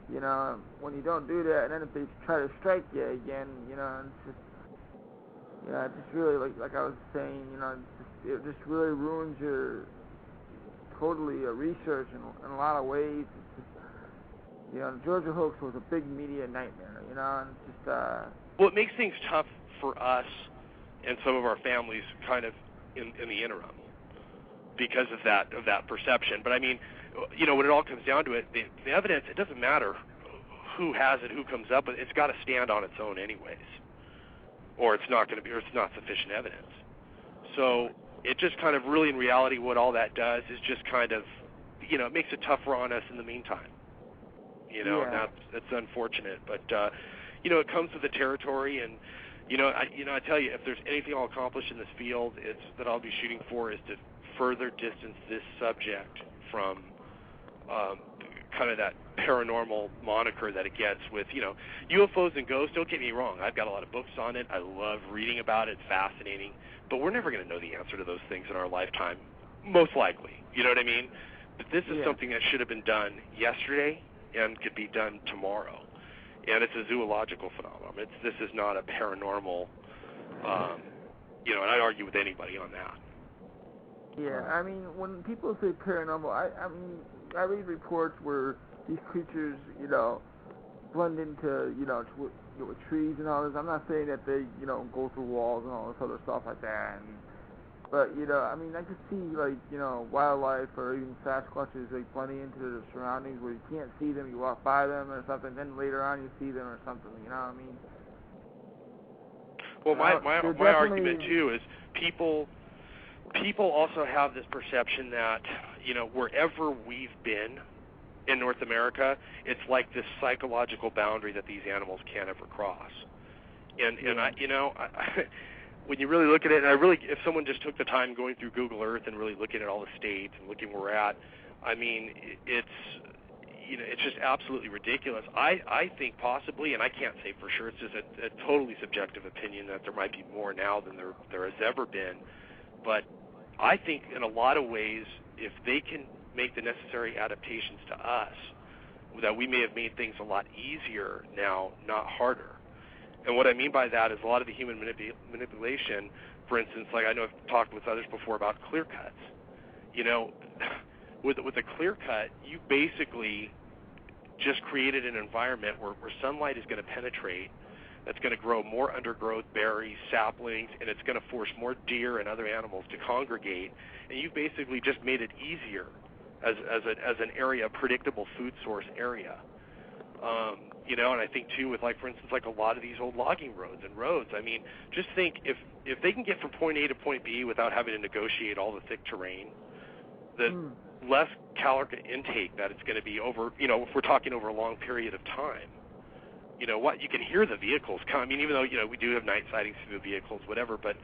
when you don't do that, and then if they try to strike you again, it's just it just really like I was saying, it just really ruins your research in a lot of ways. It's just, the Georgia hoax was a big media nightmare, and it's just... Well, it makes things tough for us and some of our families kind of in the interim because of that perception. But, I mean, when it all comes down to it, the evidence, it doesn't matter who has it, who comes up with it. It's got to stand on its own anyways, or it's not sufficient evidence. So it just kind of really, in reality, what all that does is just kind of, it makes it tougher on us in the meantime. And that's unfortunate, but it comes with the territory, and I tell you, if there's anything I'll accomplish in this field, it's that I'll be shooting for is to further distance this subject from kind of that paranormal moniker that it gets with UFOs and ghosts. Don't get me wrong, I've got a lot of books on it. I love reading about it. It's fascinating, but we're never going to know the answer to those things in our lifetime, most likely. You know what I mean? But this is something that should have been done yesterday and could be done tomorrow. And it's a zoological phenomenon. This is not a paranormal, and I'd argue with anybody on that. Yeah, I mean, when people say paranormal, I read reports where these creatures, blend into, with trees and all this. I'm not saying that they, go through walls and all this other stuff like that. But, I just see, wildlife or even Sasquatches, blending into the surroundings where you can't see them, you walk by them or something, then later on you see them or something, you know what I mean? Well, my argument, too, is people also have this perception that, wherever we've been in North America, it's like this psychological boundary that these animals can't ever cross. And when you really look at it, and if someone just took the time going through Google Earth and really looking at all the states and looking where we're at, I mean, it's just absolutely ridiculous. I think possibly, and I can't say for sure, it's just a totally subjective opinion that there might be more now than there has ever been. But I think in a lot of ways, if they can make the necessary adaptations to us, that we may have made things a lot easier now, not harder. And what I mean by that is a lot of the human manipulation, for instance, like I know I've talked with others before about clear cuts. With a clear cut, you basically just created an environment where sunlight is going to penetrate, that's going to grow more undergrowth, berries, saplings, and it's going to force more deer and other animals to congregate. And you basically just made it easier as an area, a predictable food source area. And I think, too, with, for instance, a lot of these old logging roads, I mean, just think if they can get from point A to point B without having to negotiate all the thick terrain, the less caloric intake that it's going to be over, if we're talking over a long period of time. You can hear the vehicles come. I mean, even though, we do have night sightings through the vehicles, whatever, but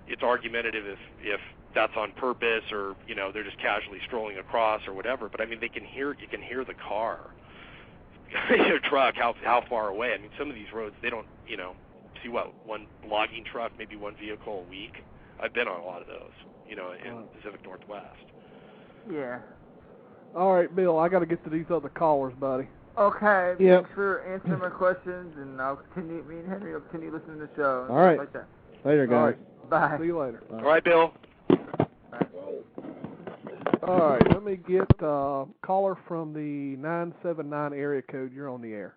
it's argumentative if that's on purpose or, they're just casually strolling across or whatever. But, I mean, you can hear the car. Your truck, how far away? I mean, some of these roads, they don't, see one logging truck, maybe one vehicle a week. I've been on a lot of those, in the Pacific Northwest. Yeah. All right, Bill, I got to get to these other callers, buddy. Okay. Yep. Thanks for answering my questions, and I'll continue. Me and Henry will continue listening to the show. All right. Like that. Later, guys. All right. Bye. See you later. All right, Bill. All right, let me get caller from the 979 area code. You're on the air.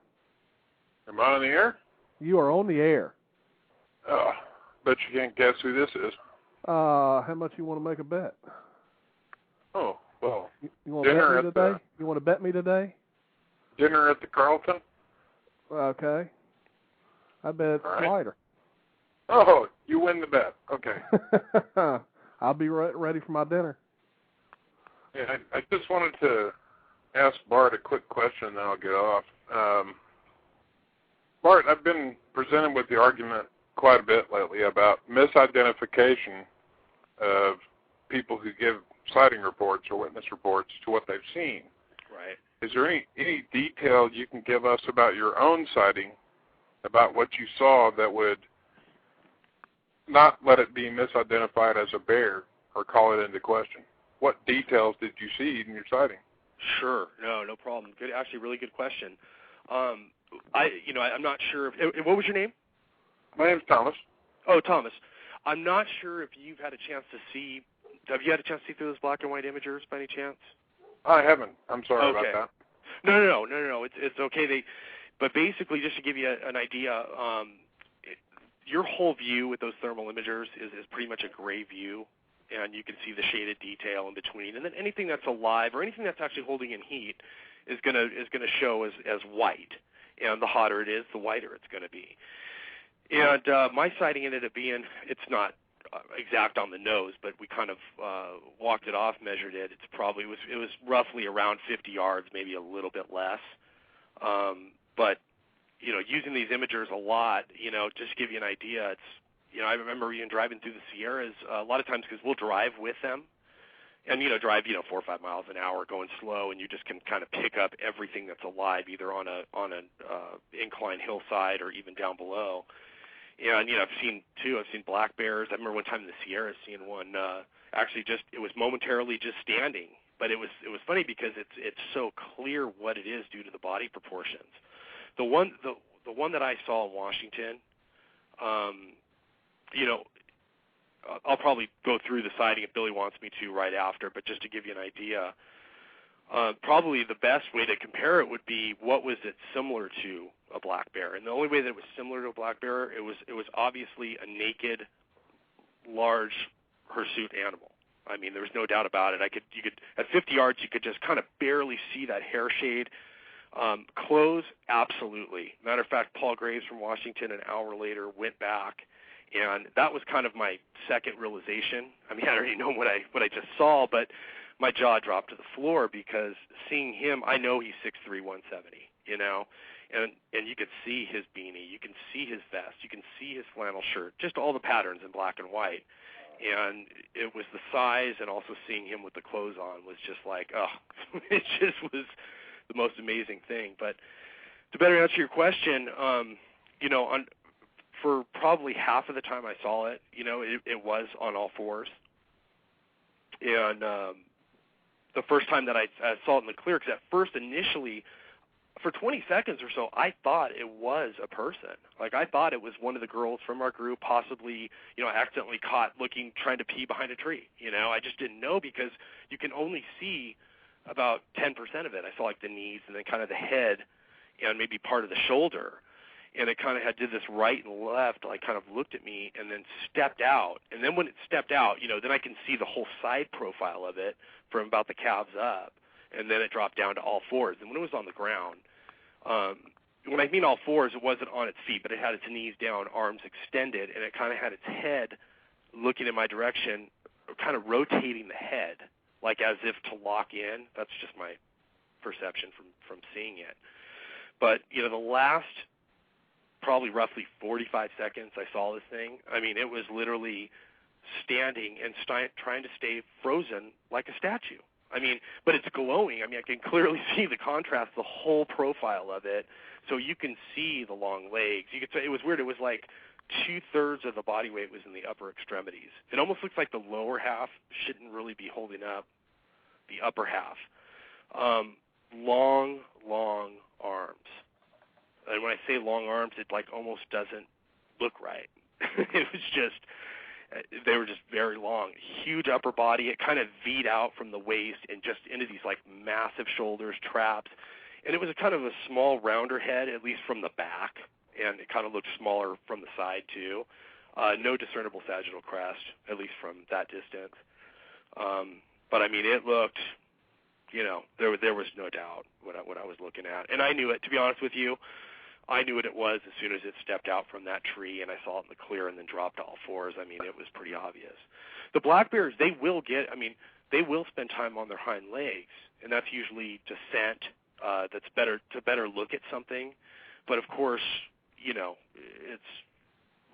Am I on the air? You are on the air. Bet you can't guess who this is. How much you want to make a bet? Oh, well. You want to bet me today? You want to bet me today? Dinner at the Carlton? Okay. I bet it's Slider. Oh, you win the bet. Okay. I'll be ready for my dinner. Yeah, I just wanted to ask Bart a quick question, then I'll get off. Bart, I've been presented with the argument quite a bit lately about misidentification of people who give sighting reports or witness reports to what they've seen. Right. Is there any detail you can give us about your own sighting, about what you saw that would not let it be misidentified as a bear or call it into question? What details did you see in your sighting? Sure. No problem. Good. Actually, really good question. I'm not sure. What was your name? My name's Thomas. Oh, Thomas. I'm not sure if you've had a chance to see. Have you had a chance to see through those black and white imagers by any chance? I haven't. I'm sorry about that. No. It's okay. But basically, just to give you an idea, your whole view with those thermal imagers is pretty much a gray view, and you can see the shaded detail in between. And then anything that's alive or anything that's actually holding in heat is gonna show as white. And the hotter it is, the whiter it's going to be. And my sighting ended up being, it's not exact on the nose, but we kind of walked it off, measured it. It was roughly around 50 yards, maybe a little bit less. But using these imagers a lot, just to give you an idea, it's I remember even driving through the Sierras a lot of times because we'll drive with them, and drive 4 or 5 miles an hour going slow, and you just can kind of pick up everything that's alive either on an inclined hillside or even down below. And I've seen black bears. I remember one time in the Sierras seeing one actually it was momentarily just standing, but it was funny because it's so clear what it is due to the body proportions. The one that I saw in Washington, I'll probably go through the sighting if Billy wants me to right after, but just to give you an idea, probably the best way to compare it would be what was it similar to a black bear. And the only way that it was similar to a black bear, it was obviously a naked, large hirsute animal. I mean, there was no doubt about it. You could at 50 yards, you could just kind of barely see that hair shade. Clothes, absolutely. Matter of fact, Paul Graves from Washington an hour later went back, and that was kind of my second realization. I mean, I already know what I just saw, but my jaw dropped to the floor because seeing him, I know he's 6'3", 170, and you could see his beanie, you can see his vest, you can see his flannel shirt, just all the patterns in black and white. And it was the size, and also seeing him with the clothes on was just like, it just was the most amazing thing. But to better answer your question, for probably half of the time I saw it, it was on all fours. And the first time that I saw it in the clear, because at first initially, for 20 seconds or so, I thought it was a person. Like, I thought it was one of the girls from our group, possibly, accidentally caught trying to pee behind a tree. I just didn't know because you can only see about 10% of it. I saw like the knees and then kind of the head and maybe part of the shoulder. And it kind of did this right and left, like kind of looked at me and then stepped out. And then when it stepped out, then I can see the whole side profile of it from about the calves up. And then it dropped down to all fours. And when it was on the ground, when I mean all fours, it wasn't on its feet, but it had its knees down, arms extended, and it kind of had its head looking in my direction, kind of rotating the head, like as if to lock in. That's just my perception from seeing it. But, the last probably roughly 45 seconds I saw this thing, I mean, it was literally standing and trying to stay frozen like a statue. I mean, but it's glowing. I mean, I can clearly see the contrast, the whole profile of it. So you can see the long legs. You could say it was weird. It was like 2/3 of the body weight was in the upper extremities. It almost looks like the lower half shouldn't really be holding up the upper half. Long arms. And when I say long arms, it like almost doesn't look right. It was just, they were just very long. Huge upper body. It kind of V'd out from the waist and just into these like massive shoulders, traps. And it was a kind of a small, rounder head, at least from the back. And it kind of looked smaller from the side too. No discernible sagittal crest, at least from that distance. But I mean, it looked, there was no doubt what I was looking at. And I knew it, to be honest with you. I knew what it was as soon as it stepped out from that tree, and I saw it in the clear and then dropped to all fours. I mean, it was pretty obvious. The black bears, they will spend time on their hind legs, and that's usually descent. That's better to better look at something. But of course,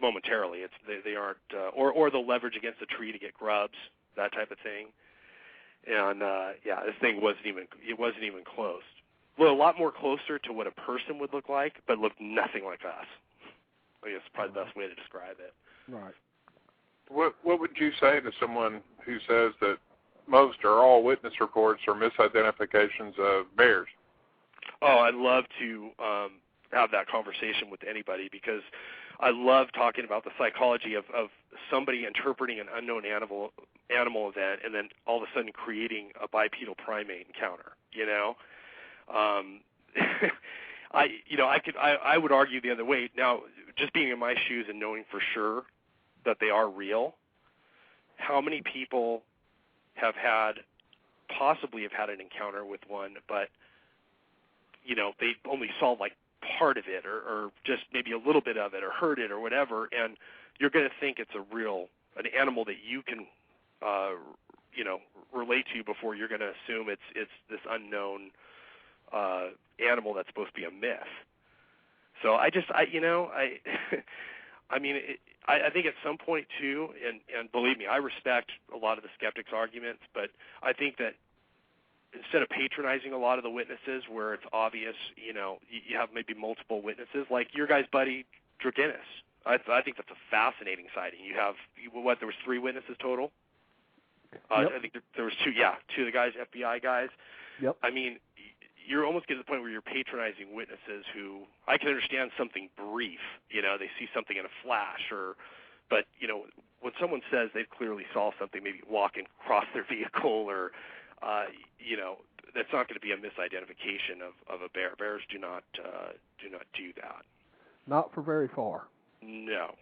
momentarily. They aren't, or they'll leverage against a tree to get grubs, that type of thing. And this thing wasn't even close. Well, a lot more closer to what a person would look like, but looked nothing like us. I guess probably the best way to describe it. Right. What would you say to someone who says that most or all witness reports are misidentifications of bears? Oh, I'd love to have that conversation with anybody, because I love talking about the psychology of somebody interpreting an unknown animal event and then all of a sudden creating a bipedal primate encounter. I would argue the other way. Now, just being in my shoes and knowing for sure that they are real, how many people possibly have had an encounter with one, but they only saw like part of it, or just maybe a little bit of it, or heard it, or whatever, and you're going to think it's an animal that you can relate to before you're going to assume it's this unknown animal that's supposed to be a myth. So I think at some point too, and believe me, I respect a lot of the skeptics' arguments, but I think that instead of patronizing a lot of the witnesses where it's obvious, you have maybe multiple witnesses, like your guy's buddy, Drew Guinness. I think that's a fascinating sighting. There was 3 witnesses total? Yep. I think there was 2 of the guys, FBI guys. Yep. I mean, you're almost getting to the point where you're patronizing witnesses who, I can understand something brief, they see something in a flash, but when someone says they clearly saw something, maybe walking across their vehicle, or, that's not going to be a misidentification of a bear. Bears do not do that. Not for very far. No.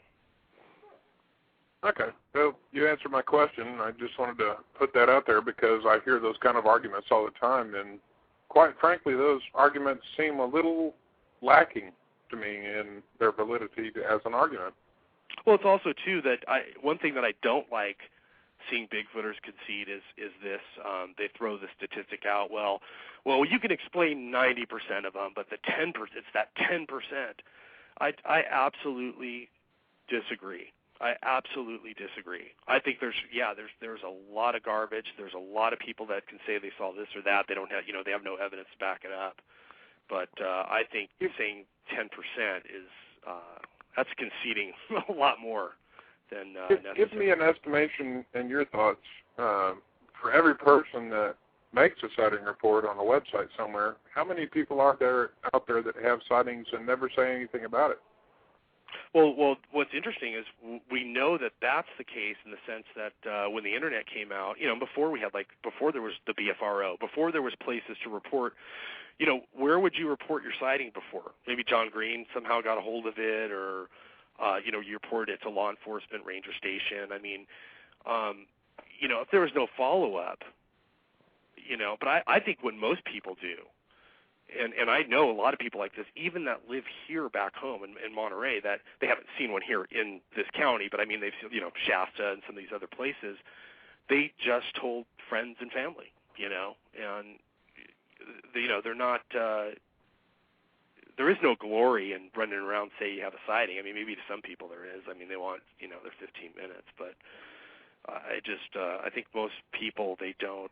Okay. Well, you answered my question. I just wanted to put that out there because I hear those kind of arguments all the time, and quite frankly, those arguments seem a little lacking to me in their validity as an argument. Well, it's also, too, that one thing that I don't like seeing Bigfooters concede is this, they throw the statistic out, well, you can explain 90% of them, but the 10%, it's that 10%. I absolutely disagree. I think there's a lot of garbage. There's a lot of people that can say they saw this or that. They don't have, they have no evidence to back it up. But I think saying 10% is that's conceding a lot more than necessary. Give me an estimation and your thoughts for every person that makes a sighting report on a website somewhere. How many people are there out there that have sightings and never say anything about it? Well, what's interesting is we know that that's the case in the sense that when the internet came out, before there was the BFRO, before there was places to report, where would you report your sighting before? Maybe John Green somehow got a hold of it, or you reported it to law enforcement, ranger station. I mean, if there was no follow-up, but I think what most people do, and I know a lot of people like this, even that live here back home in Monterey, that they haven't seen one here in this county, but I mean, they've seen, Shasta and some of these other places. They just told friends and family, and, they're not, there is no glory in running around say you have a sighting. I mean, maybe to some people there is. I mean, they want, their 15 minutes, but I think most people, they don't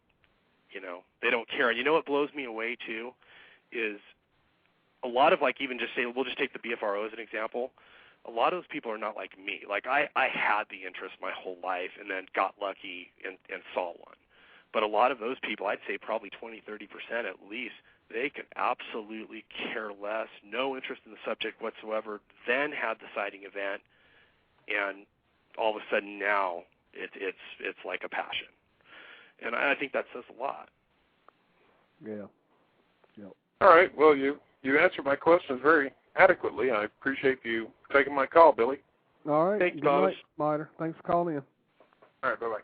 care. And what blows me away, too, is a lot of, even just say, we'll just take the BFRO as an example. A lot of those people are not like me. Like, I had the interest my whole life and then got lucky and saw one. But a lot of those people, I'd say probably 20, 30% at least, they could absolutely care less, no interest in the subject whatsoever, then had the sighting event, and all of a sudden now it's like a passion. And I think that says a lot. Yeah. Yep. All right. Well, you answered my questions very adequately. I appreciate you taking my call, Billy. All right. Thanks, Good Thomas. night, Miter. Thanks for calling in. All right. Bye-bye.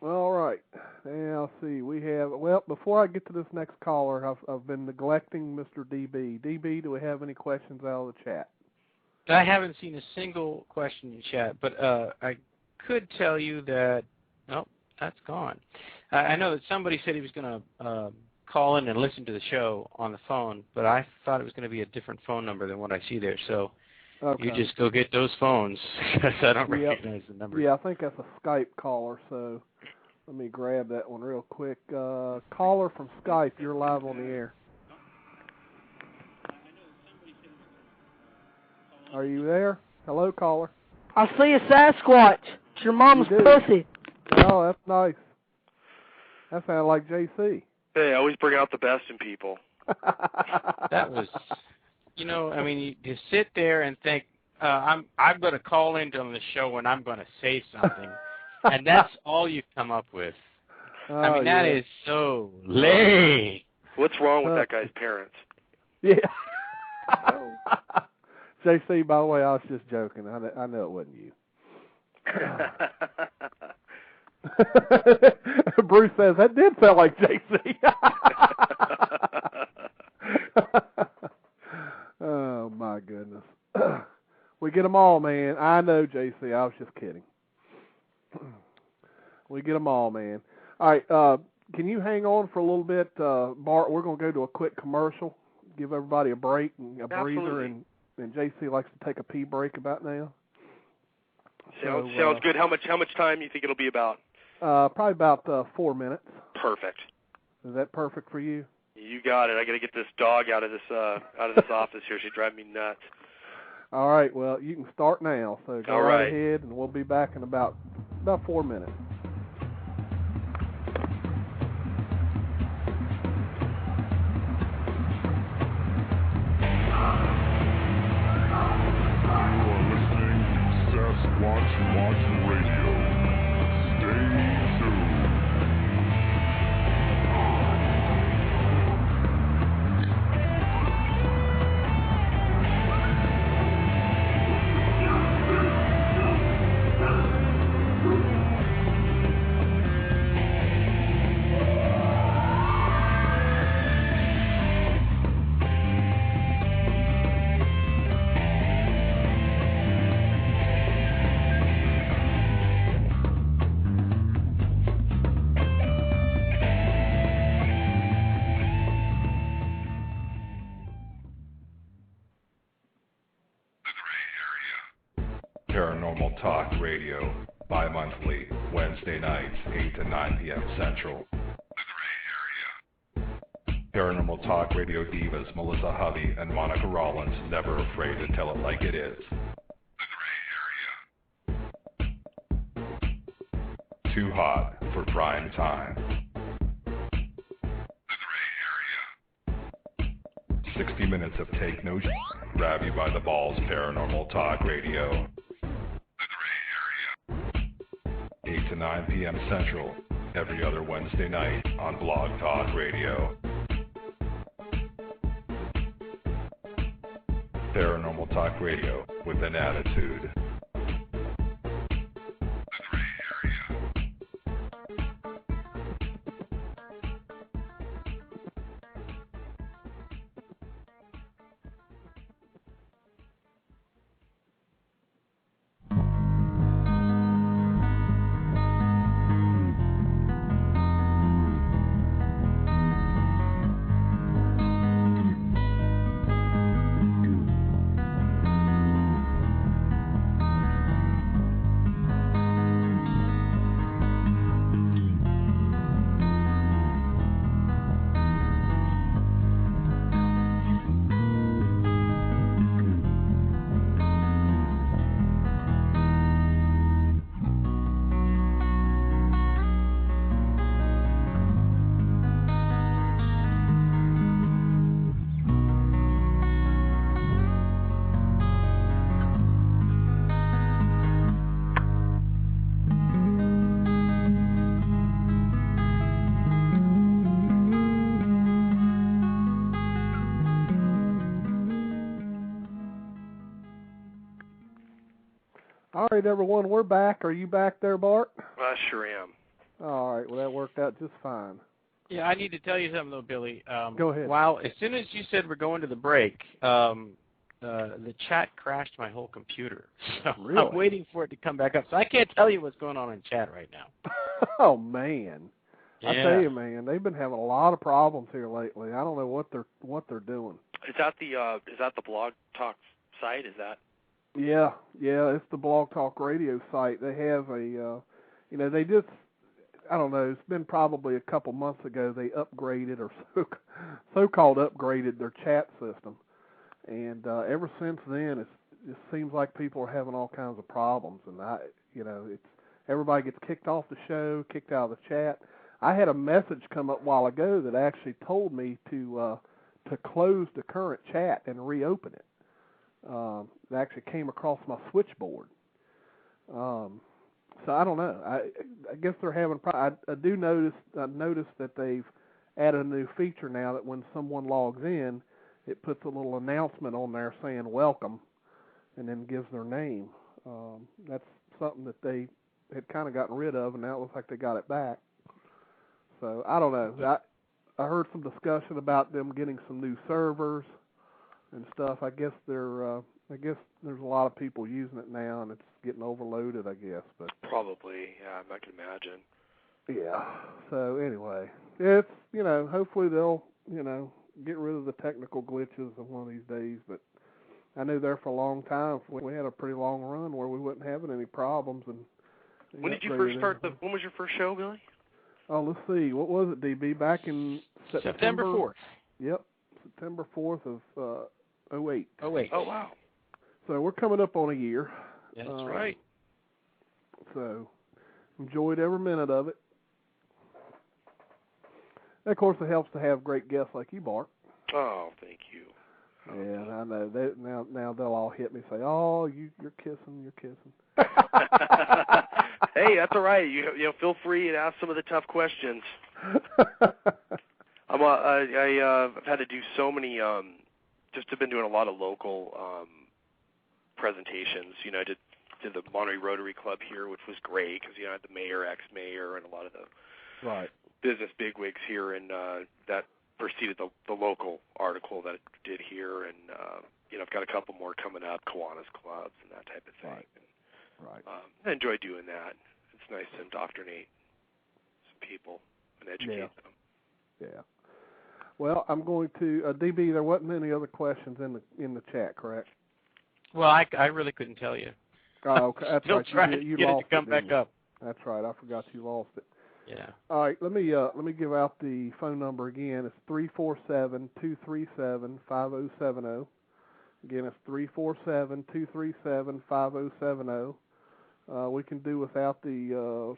All right. Now, see, we have, before I get to this next caller, I've been neglecting Mr. DB. DB, do we have any questions out of the chat? I haven't seen a single question in chat, but I could tell you that, that's gone. I know that somebody said he was going to call in and listen to the show on the phone, but I thought it was going to be a different phone number than what I see there. So You just go get those phones, because I don't recognize the number. Yeah, I think that's a Skype caller, so let me grab that one real quick. Caller from Skype, you're live on the air. Are you there? Hello, caller. I see a Sasquatch. It's your mom's pussy. Oh, that's nice. That sounded like JC. Hey, I always bring out the best in people. That was, you sit there and think, I'm going to call into on the show and I'm going to say something, and that's all you come up with. That is so lame. What's wrong with that guy's parents? Yeah. JC, by the way, I was just joking. I know it wasn't you. Bruce says, that did sound like JC. Oh, my goodness. We get them all, man. I know, JC. I was just kidding. We get them all, man. All right. Can you hang on for a little bit? Bart, we're going to go to a quick commercial, give everybody a break and a breather, and JC likes to take a pee break about now. Sounds good. How much time do you think it'll be about? Probably about 4 minutes. Perfect. Is that perfect for you? You got it. I got to get this dog out of this office here. She's driving me nuts. All right. Well, you can start now. So go right ahead, and we'll be back in about 4 minutes. Sasquatch Watch Radio. Stay tuned. Paranormal Talk Radio, bi-monthly, Wednesday nights, 8 to 9 p.m. Central. The Gray Area. Paranormal Talk Radio divas Melissa Hovey and Monica Rollins, never afraid to tell it like it is. The Gray Area. Too hot for prime time. The Gray Area. 60 minutes of take no shit, grab you by the balls. Paranormal Talk Radio. 8 to 9 p.m. Central, every other Wednesday night on Blog Talk Radio. Paranormal Talk Radio with an attitude. All right, everyone, we're back. Are you back there, Bart? I sure am. All right, well, that worked out just fine. Yeah, I need to tell you something, though, Billy. Go ahead. As soon as you said we're going to the break, the chat crashed my whole computer. So really? I'm waiting for it to come back up. So I can't tell you what's going on in chat right now. Oh, man. Yeah. I tell you, man, they've been having a lot of problems here lately. I don't know what they're doing. Is that the Blog Talk site? Is that? Yeah, it's the Blog Talk Radio site. They have a, they just, I don't know, it's been probably a couple months ago they upgraded or so-called upgraded their chat system. And ever since then, it seems like people are having all kinds of problems. And, everybody gets kicked off the show, kicked out of the chat. I had a message come up a while ago that actually told me to close the current chat and reopen it. It actually came across my switchboard. So I don't know. I guess they're having. I noticed that they've added a new feature now that when someone logs in, it puts a little announcement on there saying welcome, and then gives their name. That's something that they had kind of gotten rid of, and now it looks like they got it back. So I don't know. I heard some discussion about them getting some new servers and stuff. I guess there's a lot of people using it now, and it's getting overloaded, I guess. But probably, yeah, I can imagine. Yeah. So anyway, it's hopefully they'll get rid of the technical glitches of one of these days. But I knew there for a long time we had a pretty long run where we wasn't having any problems. And when did you first start? When was your first show, Billy? Oh, let's see. What was it, DB? Back in September 4th. Yep, September 4th of 08. Oh, wow. So we're coming up on a year. Yeah, that's right. So enjoyed every minute of it. And of course, it helps to have great guests like you, Bart. Oh, thank you. Yeah, I know. Now they'll all hit me and say, "Oh, you're kissing." Hey, that's all right. You feel free to ask some of the tough questions. I've had to do so many. Just have been doing a lot of local presentations. I did the Monterey Rotary Club here, which was great because I had the mayor, ex-mayor, and a lot of the business bigwigs here, and that preceded the local article that I did here, and I've got a couple more coming up, Kiwanis clubs and that type of thing. Right. I enjoy doing that. It's nice to indoctrinate some people and educate them. Yeah. Well, I'm going to DB. There wasn't any other questions in the chat, correct? Well, I really couldn't tell you. Oh, okay. That's right. Try you get lost it to come back up. That's right. I forgot you lost it. Yeah. All right. Let me give out the phone number again. It's 347-237-5070. Again, it's 347-237-5070. We can do without the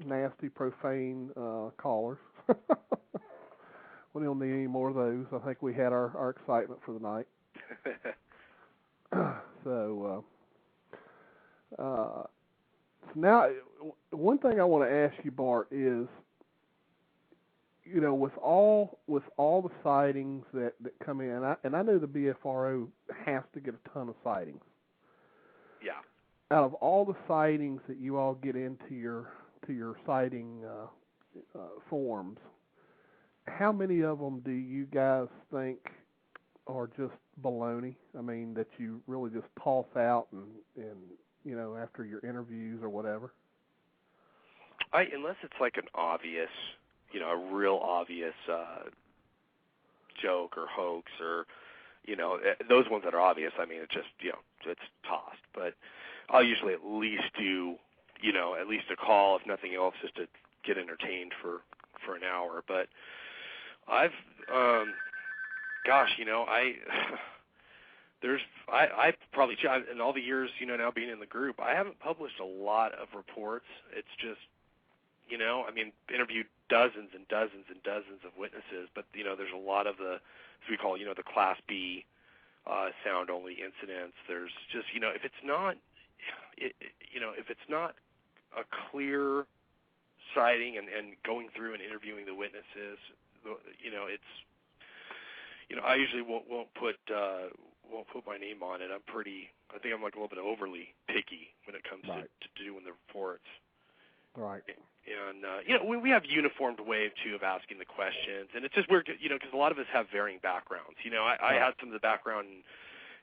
nasty, profane callers. We don't need any more of those. I think we had our excitement for the night. So now, one thing I want to ask you, Bart, is, with all the sightings that come in, and I know the BFRO has to get a ton of sightings. Yeah. Out of all the sightings that you all get into your sighting forms, how many of them do you guys think are just baloney? I mean, that you really just toss out and after your interviews or whatever? Unless it's like an obvious, a real obvious joke or hoax or, those ones that are obvious, I mean, it's just, it's tossed. But I'll usually at least do, at least a call, if nothing else, just to get entertained for an hour. But I've, I probably, in all the years, now being in the group, I haven't published a lot of reports. It's just, interviewed dozens and dozens and dozens of witnesses, but, there's a lot of the, as we call, the Class B sound-only incidents. There's just, if it's not, if it's not a clear sighting and going through and interviewing the witnesses, it's, I usually won't put my name on it. I think I'm like a little bit overly picky when it comes to doing the reports. Right. And, we have uniformed way, too, of asking the questions. And it's just weird, because a lot of us have varying backgrounds. I had some of the background,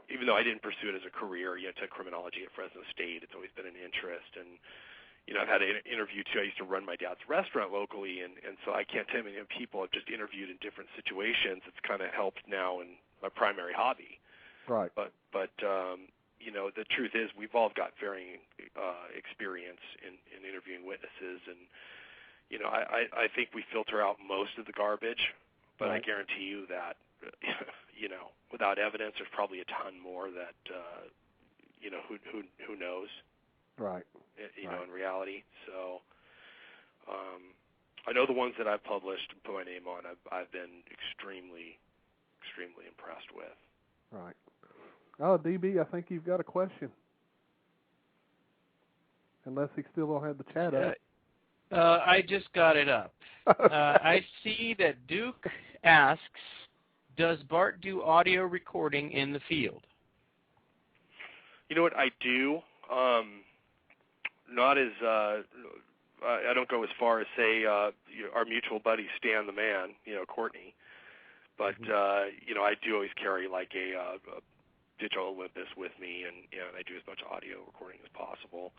even though I didn't pursue it as a career, took criminology at Fresno State. It's always been an interest. And, I've had an interview, too. I used to run my dad's restaurant locally, and so I can't tell you how many people I've just interviewed in different situations. It's kind of helped now in my primary hobby. Right. But the truth is we've all got varying experience in interviewing witnesses, and I think we filter out most of the garbage, but I guarantee you that without evidence, there's probably a ton more that who knows, right? In reality. So I know the ones that I've published and put my name on, I've been extremely impressed with. Right. Oh, DB, I think you've got a question. Unless he still don't have the chat up. I just got it up. I see that Duke asks, does Bart do audio recording in the field? You know what, I do. Not as, I don't go as far as, say, our mutual buddy Stan the Man, Courtney. But, I do always carry like a digital Olympus with me, and I do as much audio recording as possible.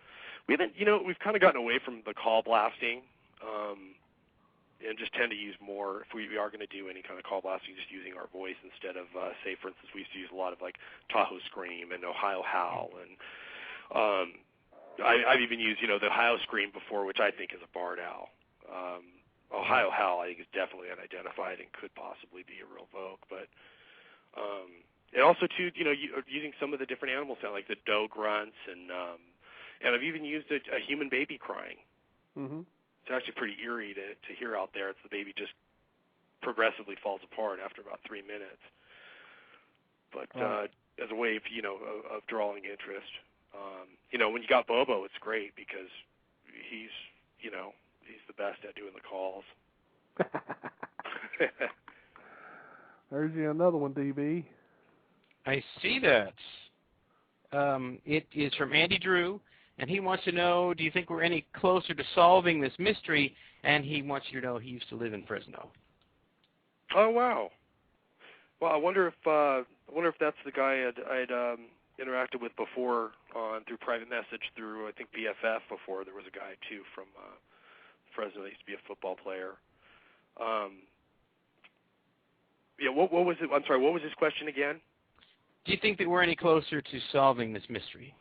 We haven't, we've kind of gotten away from the call blasting, and just tend to use more, if we are going to do any kind of call blasting, just using our voice instead of, say, for instance, we used to use a lot of like Tahoe Scream and Ohio Howl, and I've even used, the Ohio Scream before, which I think is a barred owl. Ohio Howl, I think, is definitely unidentified and could possibly be a real vogue, but and also too, using some of the different animal sound, like the doe grunts, and I've even used a human baby crying. Mm-hmm. It's actually pretty eerie to hear out there. It's the baby just progressively falls apart after about 3 minutes. But as a way of, of drawing interest, when you got Bobo, it's great because he's the best at doing the calls. There's another one, DB. I see that. It is from Andy Drew, and he wants to know, do you think we're any closer to solving this mystery? And he wants you to know he used to live in Fresno. Oh, wow. Well, I wonder if that's the guy I'd interacted with before through private message through, I think, BFF before. There was a guy, too, from Fresno that used to be a football player. What was it? I'm sorry, what was his question again? Do you think that we're any closer to solving this mystery?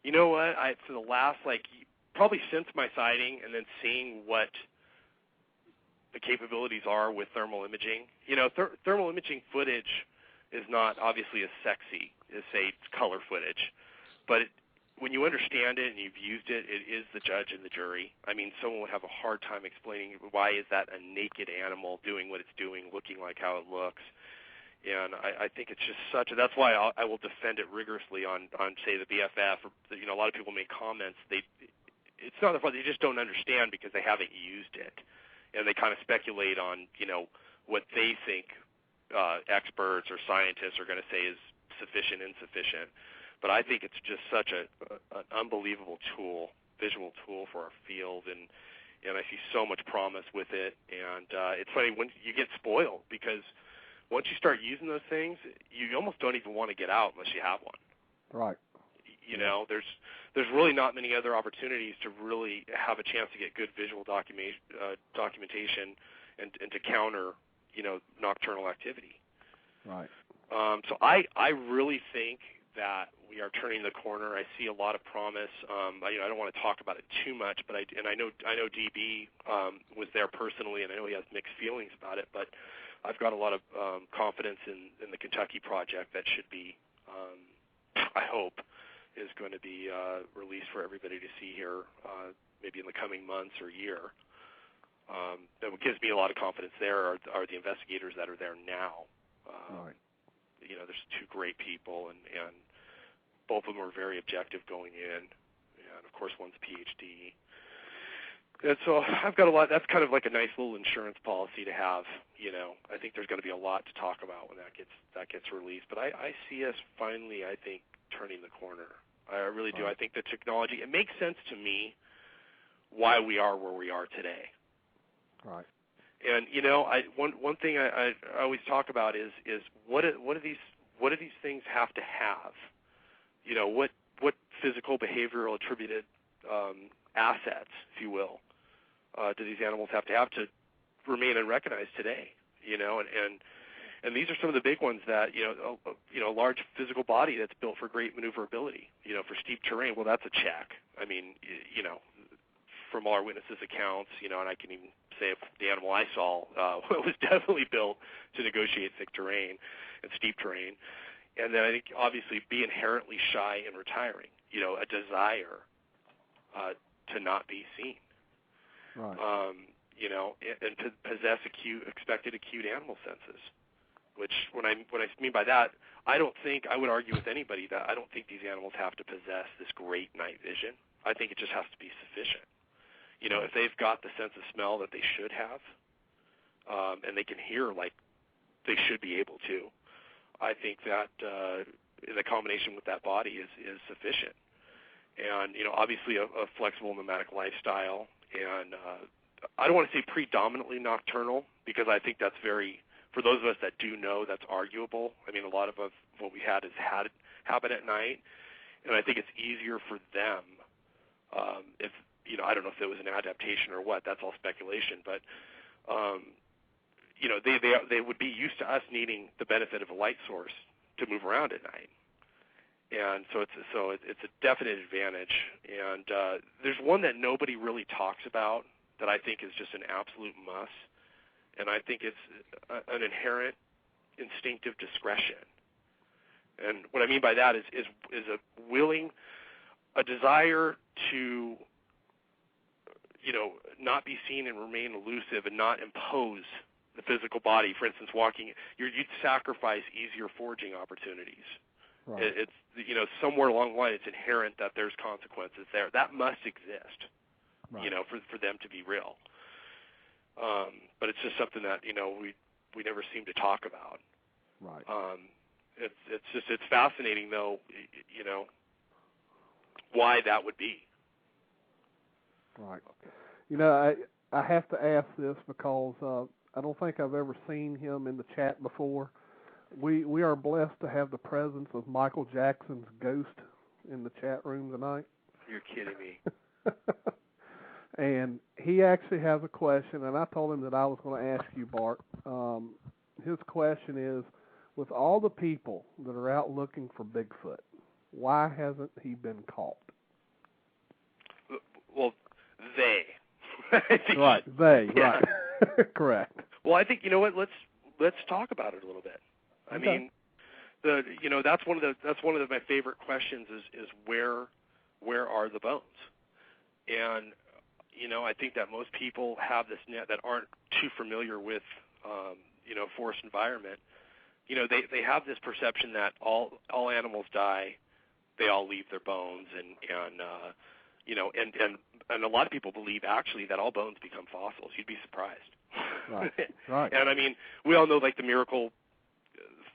You know what? For the last, probably since my sighting and then seeing what the capabilities are with thermal imaging. Thermal imaging footage is not obviously as sexy as, say, color footage. But when you understand it and you've used it, it is the judge and the jury. I mean, someone would have a hard time explaining why is that a naked animal doing what it's doing, looking like how it looks. And I think it's just that's why I will defend it rigorously on say, the BFF. Or, a lot of people make comments. It's not the fault, they just don't understand because they haven't used it. And they kind of speculate on, what they think experts or scientists are going to say is sufficient, insufficient. But I think it's just such an unbelievable tool, visual tool for our field, and I see so much promise with it. And it's funny when you get spoiled because once you start using those things, you almost don't even want to get out unless you have one. Right. There's really not many other opportunities to really have a chance to get good visual documentation and to counter, nocturnal activity. Right. So I really think that we are turning the corner. I see a lot of promise. I don't want to talk about it too much, but I know DB was there personally, and I know he has mixed feelings about it, but I've got a lot of confidence in the Kentucky project that should be, I hope, is going to be released for everybody to see here maybe in the coming months or year. That what gives me a lot of confidence there are the investigators that are there now. Right. There's two great people, and both of them are very objective going in. And, of course, one's a PhD. And so I've got a lot. That's kind of like a nice little insurance policy to have. I think there's going to be a lot to talk about when that gets released. But I see us finally, I think, turning the corner. I really do. I think the technology. It makes sense to me why we are where we are today. Right. And one thing I always talk about is what do these things have to have? What physical, behavioral, attributed assets, if you will, do these animals have to remain unrecognized today? And And these are some of the big ones that, a large physical body that's built for great maneuverability, for steep terrain. Well, that's a check. I mean, from all our witnesses' accounts, and I can even say if the animal I saw was definitely built to negotiate thick terrain and steep terrain. And then I think obviously be inherently shy and retiring, a desire to not be seen. Right. And to possess expected acute animal senses. Which, what I mean by that, I would argue with anybody that I don't think these animals have to possess this great night vision. I think it just has to be sufficient. If they've got the sense of smell that they should have, and they can hear like they should be able to, I think that the combination with that body is sufficient. And, obviously a flexible nomadic lifestyle, and I don't want to say predominantly nocturnal, because I think that's for those of us that do know, that's arguable. I mean, a lot of what we had happen at night, and I think it's easier for them if, I don't know if it was an adaptation or what, that's all speculation, but, they would be used to us needing the benefit of a light source to move around at night. And so it's a definite advantage. And there's one that nobody really talks about that I think is just an absolute must, and I think it's an inherent instinctive discretion. And what I mean by that is a desire to, not be seen and remain elusive and not impose the physical body. For instance, you'd sacrifice easier foraging opportunities. Right. It's somewhere along the line, it's inherent that there's consequences there. That must exist, right. For them to be real. But it's just something that we never seem to talk about. Right. It's fascinating though, why that would be. Right. I have to ask this because I don't think I've ever seen him in the chat before. We are blessed to have the presence of Michael Jackson's ghost in the chat room tonight. You're kidding me. And he actually has a question, and I told him that I was going to ask you, Bart. His question is, with all the people that are out looking for Bigfoot, why hasn't he been caught? Well, they. Right, they, yeah. Right. Correct. Well, I think, let's talk about it a little bit. I mean, that's one of my favorite questions is where are the bones? And I think that most people have this net that aren't too familiar with forest environment. They have this perception that all animals die, they all leave their bones, and a lot of people believe actually that all bones become fossils. You'd be surprised. Right. Right. And I mean, we all know like the miracle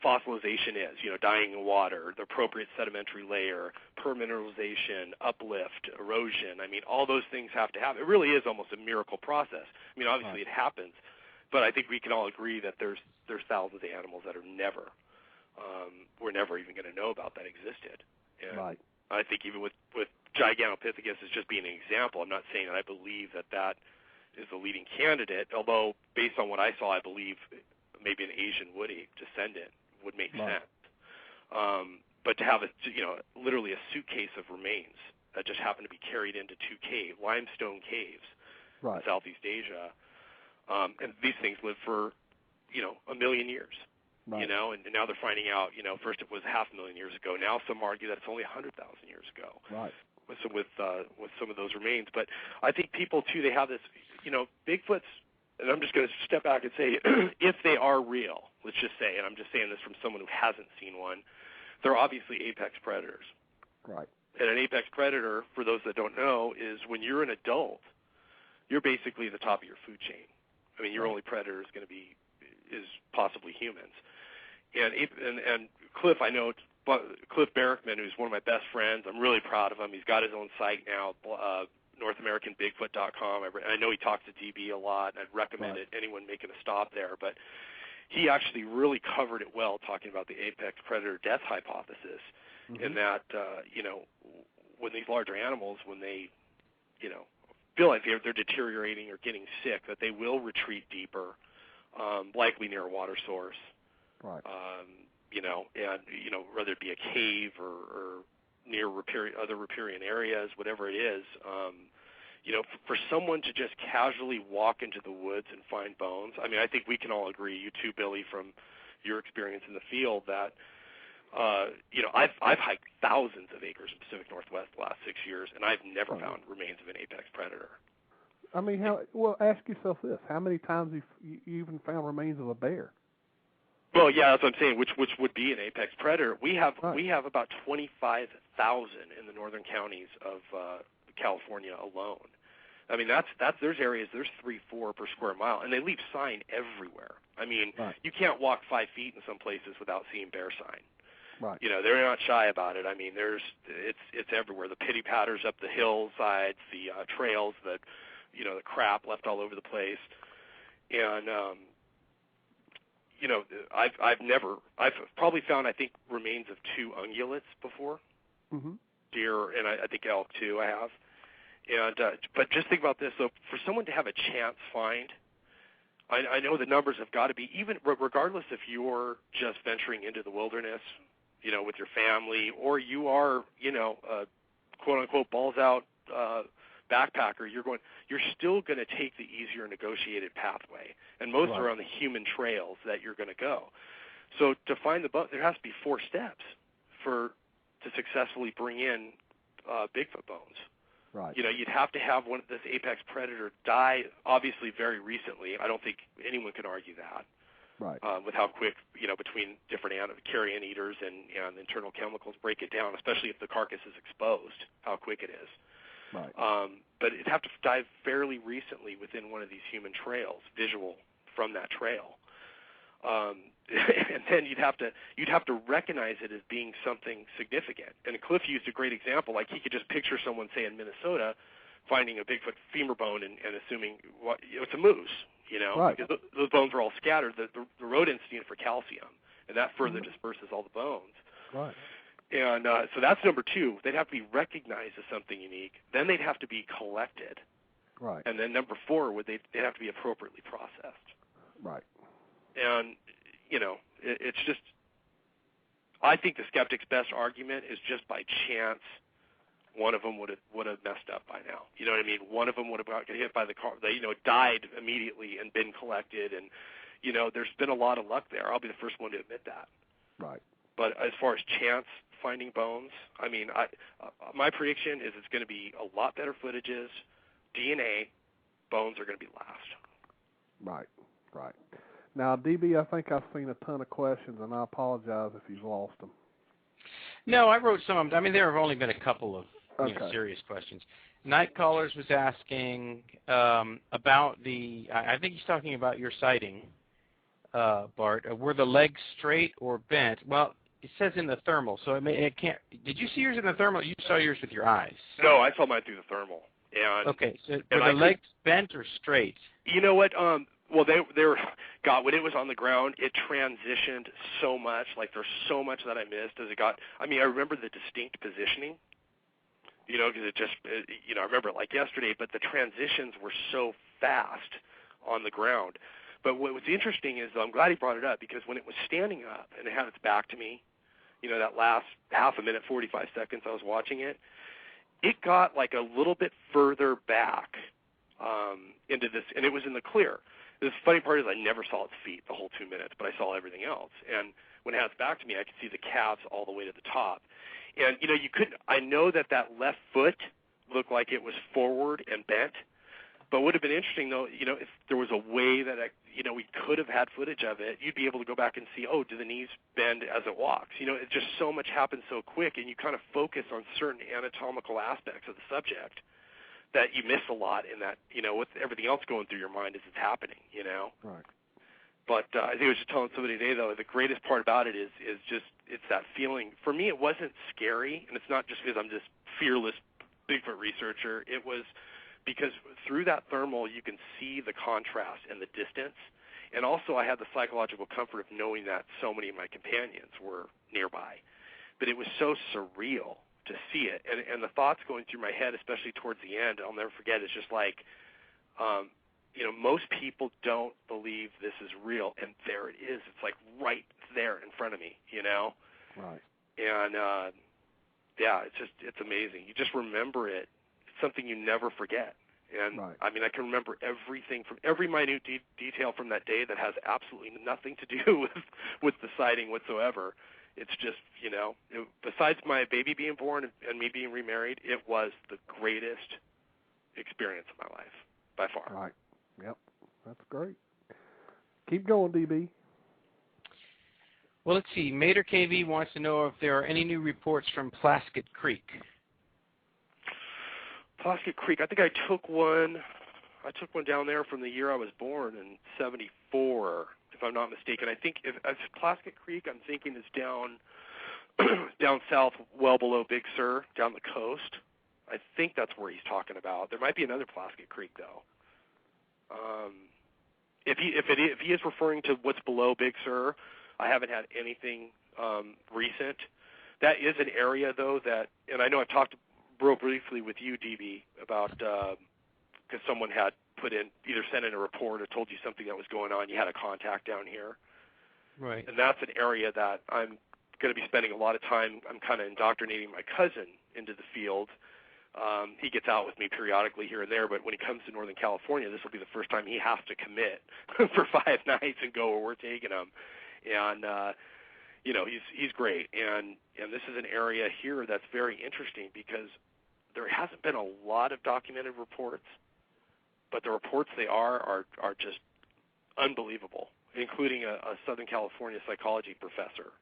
fossilization is, dying in water, the appropriate sedimentary layer, permineralization, uplift, erosion. I mean, all those things have to happen. It really is almost a miracle process. I mean, obviously it happens, but I think we can all agree that there's thousands of animals that are we're never even going to know about that existed. And right. I think even with Gigantopithecus as just being an example, I'm not saying that I believe that is the leading candidate, although based on what I saw, I believe maybe an Asian wood ape descendant would make sense. But to have literally a suitcase of remains that just happened to be carried into two limestone caves in Southeast Asia, and these things live for, 1 million years, and now they're finding out, first it was 500,000 years ago. Now some argue that it's only 100,000 years ago. Right. With some of those remains. But I think people too, they have this, Bigfoot's, and I'm just going to step back and say, if they are real, let's just say, and I'm just saying this from someone who hasn't seen one, they're obviously apex predators. Right. And an apex predator, for those that don't know, is when you're an adult, you're basically the top of your food chain. I mean, your only predator is possibly humans. And Cliff, I know, Cliff Barrickman, who's one of my best friends, I'm really proud of him. He's got his own site now, NorthAmericanBigfoot.com. I know he talks to DB a lot, and I'd recommend anyone making a stop there. But he actually really covered it well, talking about the apex predator death hypothesis, in that, when these larger animals, when they, feel like they're deteriorating or getting sick, that they will retreat deeper, likely near a water source, Right. And whether it be a cave or near other riparian areas, whatever it is, for someone to just casually walk into the woods and find bones. I mean, I think we can all agree, you too, Billy, from your experience in the field, that I've hiked thousands of acres in the Pacific Northwest the last 6 years, and I've never found remains of an apex predator. I mean, ask yourself this: how many times you even found remains of a bear? Well, yeah, that's what I'm saying. Which would be an apex predator? We have about 25,000 in the northern counties of California alone. I mean, there's areas, there's 3-4 per square mile, and they leave sign everywhere. I mean, you can't walk 5 feet in some places without seeing bear sign. Right. They're not shy about it. I mean, it's everywhere. The pitty patters up the hillsides, the trails, the crap left all over the place, and I've probably found, I think, remains of 2 ungulates before, deer, and I think elk too. I have, and but just think about this. So for someone to have a chance find, I know the numbers have got to be, even regardless if you're just venturing into the wilderness, with your family, or you are, a quote unquote balls out backpacker, you're still going to take the easier negotiated pathway, and most are on the human trails that you're going to go. So to find the bone, there has to be 4 steps to successfully bring in Bigfoot bones. Right. You'd have to have this apex predator die, obviously, very recently. I don't think anyone can argue that. Right. With how quick, between different carrion eaters and internal chemicals break it down, especially if the carcass is exposed, how quick it is. Right. But it'd have to die fairly recently within one of these human trails, visual from that trail. And then you'd have to recognize it as being something significant. And Cliff used a great example. Like, he could just picture someone, say, in Minnesota, finding a Bigfoot femur bone and assuming it's a moose, because those bones are all scattered. The rodents need it for calcium, and that further disperses all the bones. Right. And so that's number 2. They'd have to be recognized as something unique. Then they'd have to be collected. Right. And then number 4, they'd have to be appropriately processed. Right. And, it's just, I think the skeptic's best argument is just by chance one of them would have messed up by now. You know what I mean? One of them would have got hit by the car. They, died immediately and been collected. And, there's been a lot of luck there. I'll be the first one to admit that. Right. But as far as chance finding bones, I mean, my prediction is it's going to be a lot better footages. DNA, bones are going to be last. Right. Right. Now, DB, I think I've seen a ton of questions, and I apologize if you've lost them. No, I wrote some of them. I mean, there have only been a couple of serious questions. Night Callers was asking about I think he's talking about your sighting, Bart. Were the legs straight or bent? Well, it says in the thermal, so it can't. Did you see yours in the thermal? You saw yours with your eyes. No, I saw mine through the thermal. And okay, so were the legs bent or straight? You know what? Well, they were. God, when it was on the ground, it transitioned so much. Like, there's so much that I missed as it got. I mean, I remember the distinct positioning. Because it just, I remember it like yesterday. But the transitions were so fast on the ground. But what was interesting is, I'm glad he brought it up, because when it was standing up and it had its back to me, that last half a minute, 45 seconds I was watching it, it got like a little bit further back into this, and it was in the clear. The funny part is I never saw its feet the whole 2 minutes, but I saw everything else. And when it had its back to me, I could see the calves all the way to the top. And, you couldn't, I know that left foot looked like it was forward and bent. But what would have been interesting, though, if there was a way that, we could have had footage of it, you'd be able to go back and see, do the knees bend as it walks? It just so much happens so quick, and you kind of focus on certain anatomical aspects of the subject that you miss a lot in that, with everything else going through your mind as it's happening, Right. But I think I was just telling somebody today, though, the greatest part about it is just, it's that feeling. For me, it wasn't scary, and it's not just because I'm this fearless Bigfoot researcher. It was because through that thermal, you can see the contrast and the distance. And also, I had the psychological comfort of knowing that so many of my companions were nearby. But it was so surreal to see it. And the thoughts going through my head, especially towards the end, I'll never forget, is just like, most people don't believe this is real, and there it is. It's like right there in front of me, Right. And, it's amazing. You just remember it. It's something you never forget. And, right. I mean, I can remember everything from every minute detail from that day that has absolutely nothing to do with the sighting whatsoever. It's just, besides my baby being born and me being remarried, it was the greatest experience of my life, by far. Right. Yep. That's great. Keep going, DB. Well, let's see. Mater KV wants to know if there are any new reports from Plaskett Creek. Plaskett Creek. I think I took one down there from the year I was born in '74, if I'm not mistaken. I think if Plaskett Creek, I'm thinking is down south, well below Big Sur, down the coast. I think that's where he's talking about. There might be another Plaskett Creek though. If he is referring to what's below Big Sur, I haven't had anything recent. That is an area though that, and I know I've talked real briefly with you, DB, about because someone had either sent in a report or told you something that was going on. You had a contact down here. Right. And that's an area that I'm going to be spending a lot of time. I'm kind of indoctrinating my cousin into the field. He gets out with me periodically here and there, but when he comes to Northern California, this will be the first time he has to commit for 5 nights and go where we're taking him. And, he's great. And this is an area here that's very interesting because there hasn't been a lot of documented reports, but the reports they are just unbelievable, including a Southern California psychology professor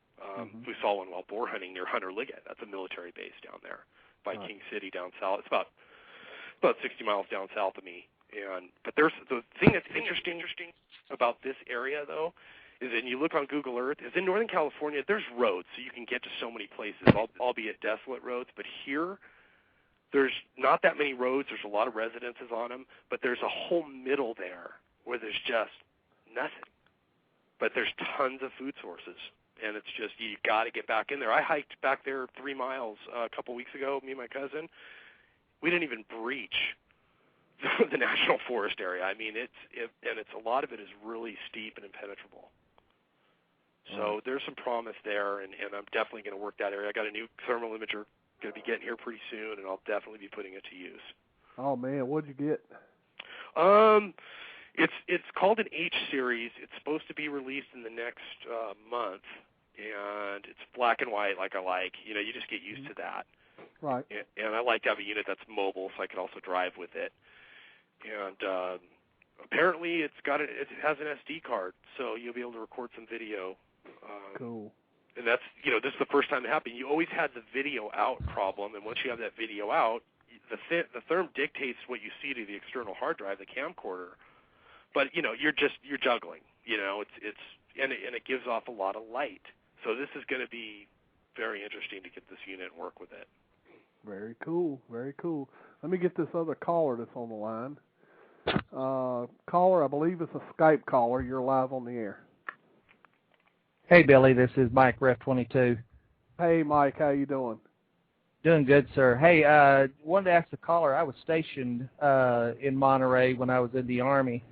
who saw one while boar hunting near Hunter Liggett. That's a military base down there by King City down south. It's about 60 miles down south of me. But there's the thing that's interesting about this area, though, is that you look on Google Earth, is in Northern California, there's roads, so you can get to so many places, albeit desolate roads. But here, there's not that many roads. There's a lot of residences on them, but there's a whole middle there where there's just nothing. But there's tons of food sources, and it's just you got to get back in there. I hiked back there 3 miles a couple weeks ago, me and my cousin. We didn't even breach the national forest area. I mean, it's a lot of it is really steep and impenetrable. So there's some promise there, and I'm definitely going to work that area. I got a new thermal imager going to be getting here pretty soon, and I'll definitely be putting it to use. Oh man, what'd you get? It's called an H series. It's supposed to be released in the next month, and it's black and white like I like. You just get used to that. Right. And I like to have a unit that's mobile, so I can also drive with it. And apparently, it has an SD card, so you'll be able to record some video. Cool. And that's this is the first time it happened. You always had the video out problem, and once you have that video out, the therm dictates what you see to the external hard drive, the camcorder. But you're juggling. It gives off a lot of light. So this is going to be very interesting to get this unit and work with it. Very cool. Very cool. Let me get this other caller that's on the line. Caller, I believe it's a Skype caller. You're live on the air. Hey, Billy, this is Mike, Ref 22. Hey, Mike, how you doing? Doing good, sir. Hey, wanted to ask the caller, I was stationed in Monterey when I was in the Army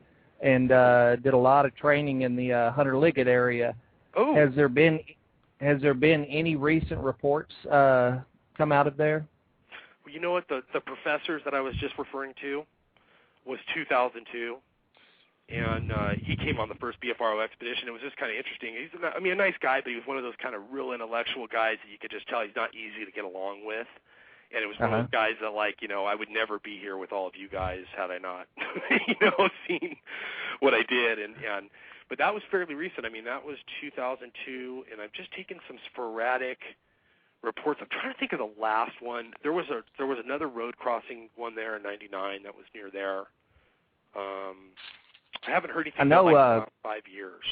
and did a lot of training in the Hunter Liggett area. Oh. Has there been any recent reports come out of there? Well, you know what? The professors that I was just referring to was 2002. And he came on the first BFRO expedition. It was just kind of interesting. He's, a nice guy, but he was one of those kind of real intellectual guys that you could just tell he's not easy to get along with. And it was one of those guys that, I would never be here with all of you guys had I not, seen what I did. But that was fairly recent. That was 2002, and I've just taken some sporadic reports. I'm trying to think of the last one. There was another road crossing one there in '99 that was near there. I haven't heard anything in 5 years.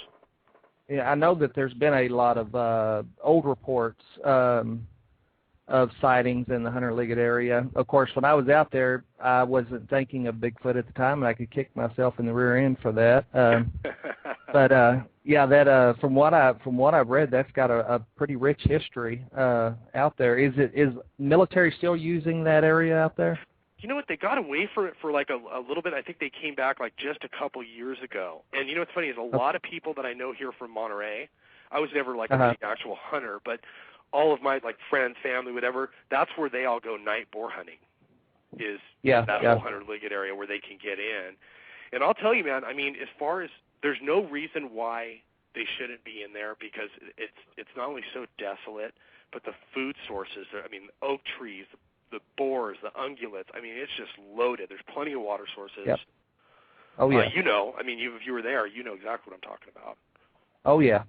Yeah, I know that there's been a lot of old reports of sightings in the Hunter Liggett area. Of course, when I was out there, I wasn't thinking of Bigfoot at the time, and I could kick myself in the rear end for that. But from what I've read, that's got a pretty rich history out there. Is military still using that area out there? You know what? They got away from it for like a little bit. I think they came back like just a couple years ago. And you know what's funny is a lot of people that I know here from Monterey, I was never like an actual hunter, but all of my like friends, family, whatever, that's where they all go night boar hunting. Is that whole 100 Liggett area where they can get in. And I'll tell you, man, I mean, as far as there's no reason why they shouldn't be in there because it's not only so desolate, but the food sources, I mean, oak trees, the boars, the ungulates, I mean, it's just loaded. There's plenty of water sources. Yep. Oh, yeah. You know, I mean, if you were there, you know exactly what I'm talking about. Oh, yeah.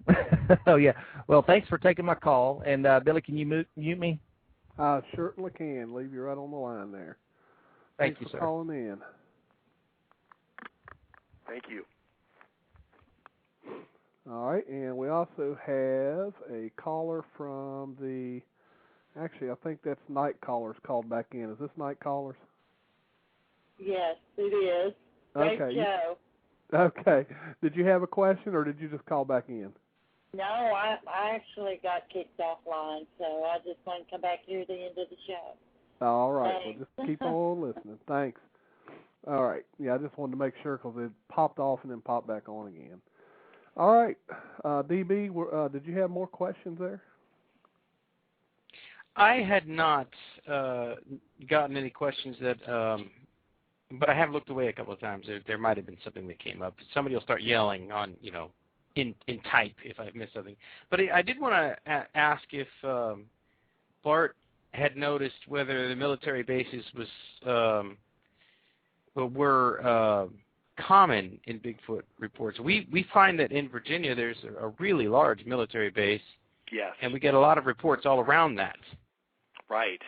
Oh, yeah. Well, thanks for taking my call. And, Billy, can you mute me? I certainly can. Leave you right on the line there. Thank you, for sir. Calling in. Thank you. All right, and we also have a caller from the, actually, I think that's Night Callers called back in. Is this Night Callers? Yes, it is. Great show. Okay. Did you have a question, or did you just call back in? No, I actually got kicked offline, so I just want to come back here at the end of the show. All right. Thanks. Well, just keep on listening. Thanks. All right. Yeah, I just wanted to make sure because it popped off and then popped back on again. All right. DB, did you have more questions there? I had not gotten any questions that, but I have looked away a couple of times. There might have been something that came up. Somebody will start yelling on, in type if I missed something. But I did want to ask if Bart had noticed whether the military bases were common in Bigfoot reports. We find that in Virginia there's a really large military base. Yes. And we get a lot of reports all around that. Right.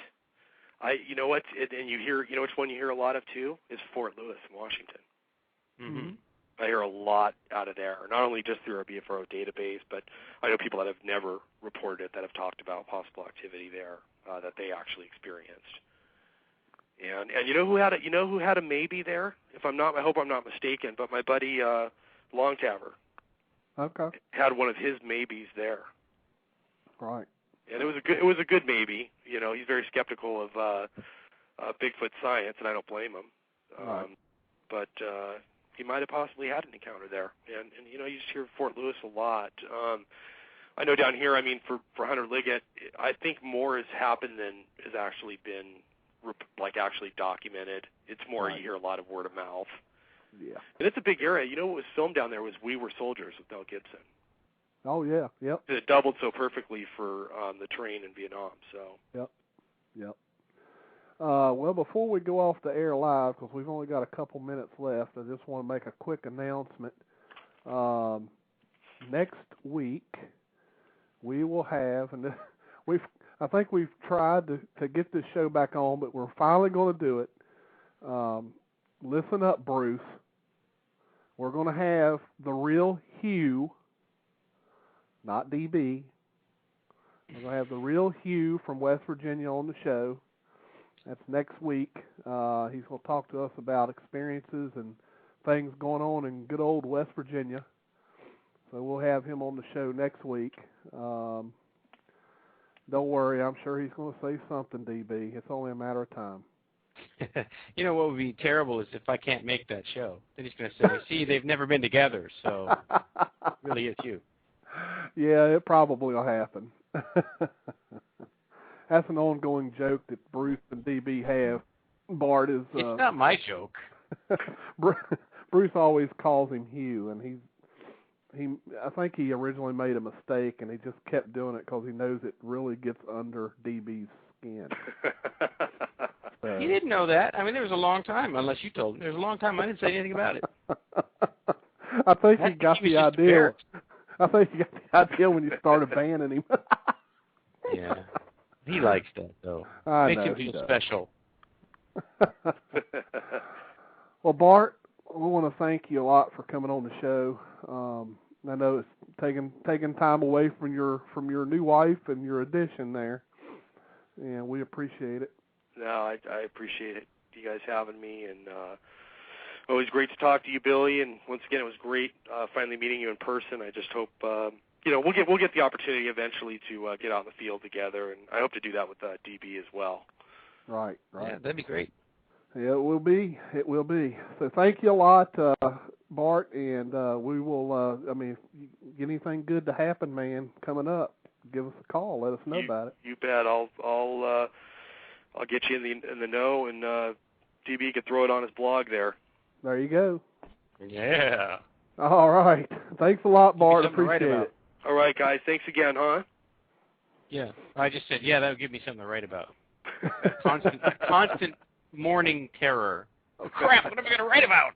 You know what? And you hear, which one you hear a lot of too is Fort Lewis in Washington. Mm-hmm. I hear a lot out of there, not only just through our BFRO database, but I know people that have never reported it that have talked about possible activity there that they actually experienced. And you know who had a maybe there? I hope I'm not mistaken, but my buddy Longtaver. Okay. Had one of his maybes there. Right. And it was a good maybe. He's very skeptical of Bigfoot science, and I don't blame him. Right. But he might have possibly had an encounter there. And you just hear Fort Lewis a lot. I know down here, I mean, for Hunter Liggett, I think more has happened than has actually been actually documented. It's more right. You hear a lot of word of mouth. Yeah. And it's a big area. What was filmed down there was We Were Soldiers with Mel Gibson. Oh, yeah. Yep. It doubled so perfectly for the terrain in Vietnam. So. Yep. Well, before we go off the air live, because we've only got a couple minutes left, I just want to make a quick announcement. Next week, we will have, and I think we've tried to get this show back on, but we're finally going to do it. Listen up, Bruce. We're going to have the real Hugh, not DB. We're going to have the real Hugh from West Virginia on the show. That's next week. He's going to talk to us about experiences and things going on in good old West Virginia. So we'll have him on the show next week. Don't worry, I'm sure he's going to say something, DB. It's only a matter of time. What would be terrible is if I can't make that show. Then he's going to say, see, they've never been together, so really it's you. Yeah, it probably will happen. That's an ongoing joke that Bruce and DB have. Bart is... it's not my joke. Bruce always calls him Hugh, and I think he originally made a mistake, and he just kept doing it because he knows it really gets under DB's skin. He didn't know that. I mean, there was a long time, unless you told him. There was a long time I didn't say anything about it. I think he got the idea. I think he got the idea when you started banning him. Yeah. He likes that, though. Makes him feel special. Well, Bart, we want to thank you a lot for coming on the show. I know it's taking time away from your new wife and your addition there, and we appreciate it. No, I appreciate it. You guys having me, and always great to talk to you, Billy. And once again, it was great finally meeting you in person. I just hope we'll get the opportunity eventually to get out in the field together, and I hope to do that with DB as well. Right. Yeah, that'd be great. Yeah, it will be. It will be. So thank you a lot, Bart, and we will. I mean, if you get anything good to happen, man, coming up, give us a call. Let us know about it. You bet. I'll get you in the know, and DB could throw it on his blog there. There you go. Yeah. All right. Thanks a lot, Bart. Appreciate it. All right, guys. Thanks again, huh? Yeah. I just said, yeah, that would give me something to write about. Constant morning terror. Oh, crap, what am I going to write about?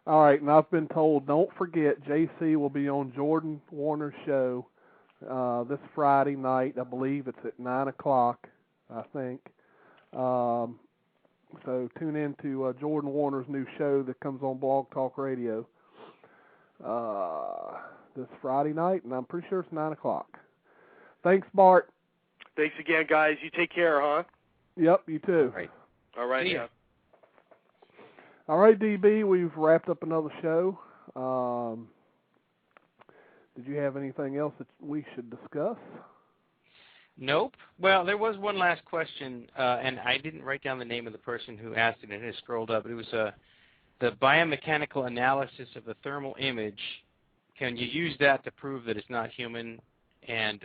All right, and I've been told, don't forget, JC will be on Jordan Warner's show this Friday night. I believe it's at 9 o'clock, I think. So tune in to Jordan Warner's new show that comes on Blog Talk Radio this Friday night, and I'm pretty sure it's 9 o'clock. Thanks, Bart. Thanks again, guys. You take care, huh? Yep, you too. All right. See ya. All right, DB, we've wrapped up another show. Did you have anything else that we should discuss? Nope. Well, there was one last question, and I didn't write down the name of the person who asked it, and it scrolled up. It was the biomechanical analysis of the thermal image. Can you use that to prove that it's not human? And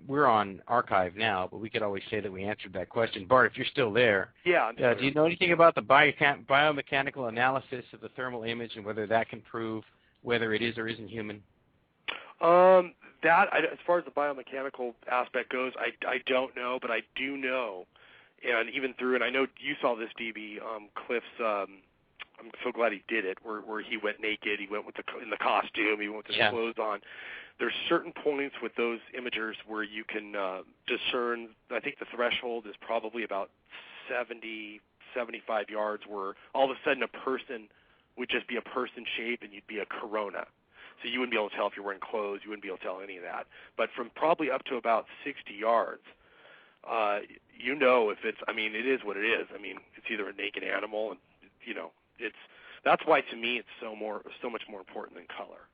we're on archive now, but we could always say that we answered that question. Bart, if you're still there, yeah. Do you know anything about the biomechanical analysis of the thermal image and whether that can prove whether it is or isn't human? As far as the biomechanical aspect goes, I don't know, but I do know, and even through, and I know you saw this, DB, Cliff's, I'm so glad he did it, where he went naked, he went in the costume, he went with his clothes on. There's certain points with those imagers where you can discern, I think the threshold is probably about 70, 75 yards, where all of a sudden a person would just be a person shape and you'd be a corona. So you wouldn't be able to tell if you're wearing clothes. You wouldn't be able to tell any of that. But from probably up to about 60 yards, you know if it's, I mean, it is what it is. I mean, it's either a naked animal, and, you know, that's why to me it's so much more important than color.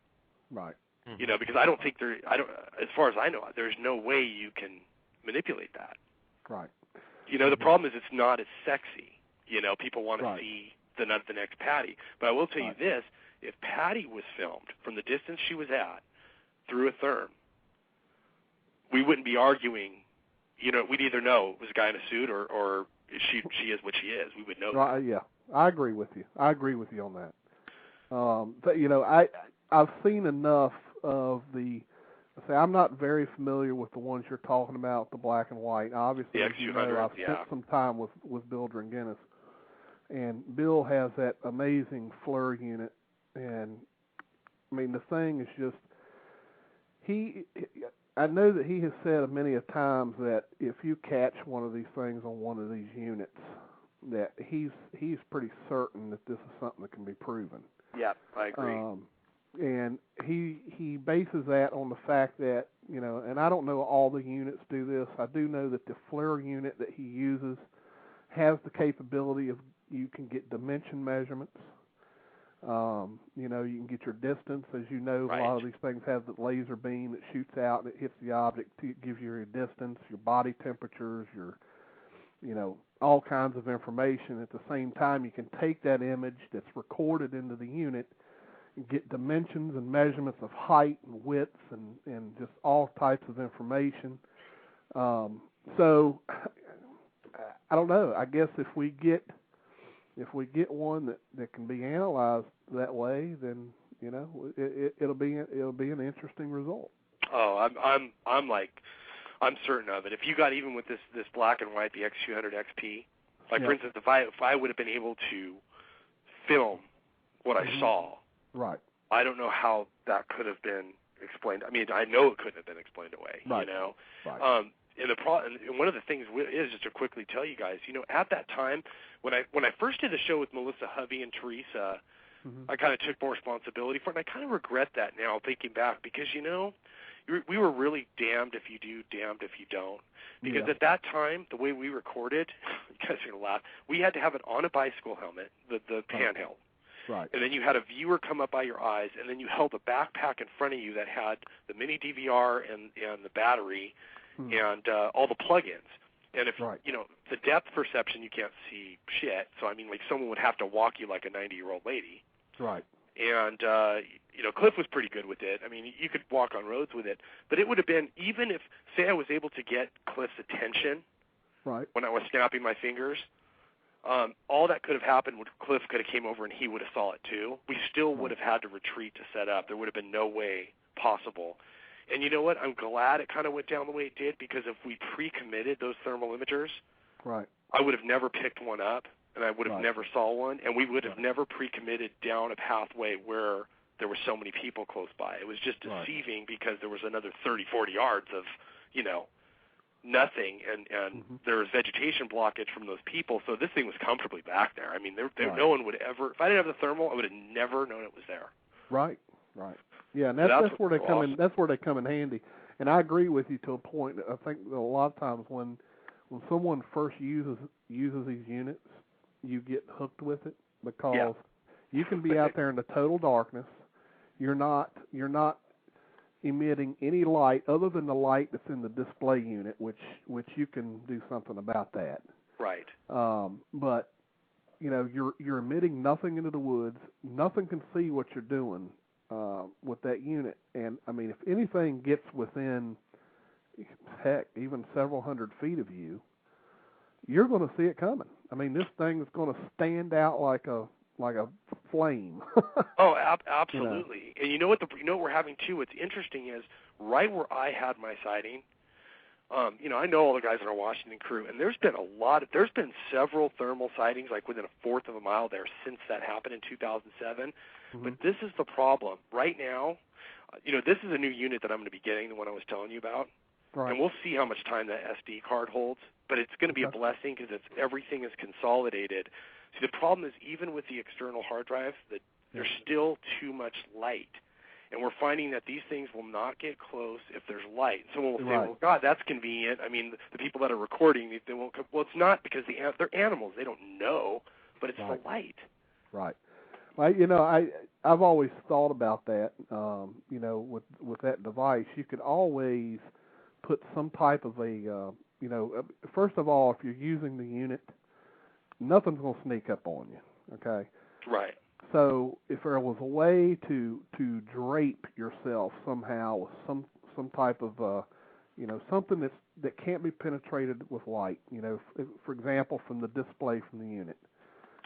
Right. Mm-hmm. You know, because I don't think as far as I know, there's no way you can manipulate that. Right. You know, the problem is it's not as sexy. You know, people want to see the next Patty. But I will tell you this. If Patty was filmed from the distance she was at through a therm, we wouldn't be arguing. You know, we'd either know it was a guy in a suit or she is what she is. We would know that. Yeah, I agree with you. I agree with you on that. But, you know, I've seen enough of I'm not very familiar with the ones you're talking about, the black and white. Obviously, as you know, I've spent some time with Bill Dringenis. And Bill has that amazing FLIR unit. And, I mean, the thing is just, I know that he has said many a times that if you catch one of these things on one of these units, that he's pretty certain that this is something that can be proven. Yeah, I agree. And he bases that on the fact that, you know, and I don't know all the units do this. I do know that the FLIR unit that he uses has the capability of, you can get dimension measurements. You know, you can get your distance. As you know, a lot of these things have the laser beam that shoots out and it hits the object. It gives you your distance, your body temperatures, your, you know, all kinds of information. At the same time, you can take that image that's recorded into the unit and get dimensions and measurements of height and width and just all types of information. So, I don't know. I guess if we get one that can be analyzed that way, then, you know, it'll be an interesting result. Oh, I'm certain of it. If you got, even with this black and white, the X200 XP, like for instance, if I would have been able to film what I saw, right? I don't know how that could have been explained. I mean, I know it couldn't have been explained away. Right. You know, right. And one of the things is, just to quickly tell you guys, you know, at that time when I first did the show with Melissa Hovey and Teresa, I kind of took more responsibility for it, and I kind of regret that now, thinking back, because, you know, we were really damned if you do, damned if you don't. Because at that time, the way we recorded, you guys are going to laugh, we had to have it on a bicycle helmet, the handheld. Right. And then you had a viewer come up by your eyes, and then you held a backpack in front of you that had the mini DVR and the battery and all the plug-ins. And if, the depth perception, you can't see shit. So, I mean, like, someone would have to walk you like a 90-year-old lady. Right. And, Cliff was pretty good with it. I mean, you could walk on roads with it. But it would have been, even if, say I was able to get Cliff's attention when I was snapping my fingers, all that could have happened would Cliff could have came over and he would have saw it too. We still would have had to retreat to set up. There would have been no way possible. And you know what? I'm glad it kind of went down the way it did, because if we pre-committed those thermal imagers, I would have never picked one up, and I would have never saw one, and we would have never pre-committed down a pathway where there were so many people close by. It was just deceiving because there was another 30, 40 yards of, nothing, and there was vegetation blockage from those people, so this thing was comfortably back there. I mean, no one would ever, if I didn't have the thermal, I would have never known it was there. Right. Yeah, and that's where they come in. That's where they come in handy. And I agree with you to a point. I think that a lot of times when someone first uses these units, you get hooked with it, because you can be out there in the total darkness. You're not emitting any light other than the light that's in the display unit, which you can do something about that. Right. But you're emitting nothing into the woods. Nothing can see what you're doing with that unit. And I mean, if anything gets within, heck, even several hundred feet of you, you're going to see it coming. I mean, this thing is going to stand out like a flame. Absolutely. And you know what we're having too? What's interesting is right where I had my sighting. I know all the guys in our Washington crew, and there's been several thermal sightings like within a fourth of a mile there since that happened in 2007. But this is the problem right now. This is a new unit that I'm going to be getting, the one I was telling you about. Right. And we'll see how much time that SD card holds. But it's going to be a blessing because everything is consolidated. See, the problem is even with the external hard drive, that there's still too much light. And we're finding that these things will not get close if there's light. Someone will say, well, God, that's convenient. I mean, the people that are recording, they won't come. Well, it's not, because they're animals. They don't know, but it's the light. Right. Well, I've always thought about that, with that device. You could always put some type of a, first of all, if you're using the unit, nothing's going to sneak up on you, okay? Right. So if there was a way to drape yourself somehow with some type of something that can't be penetrated with light, for example, from the display from the unit,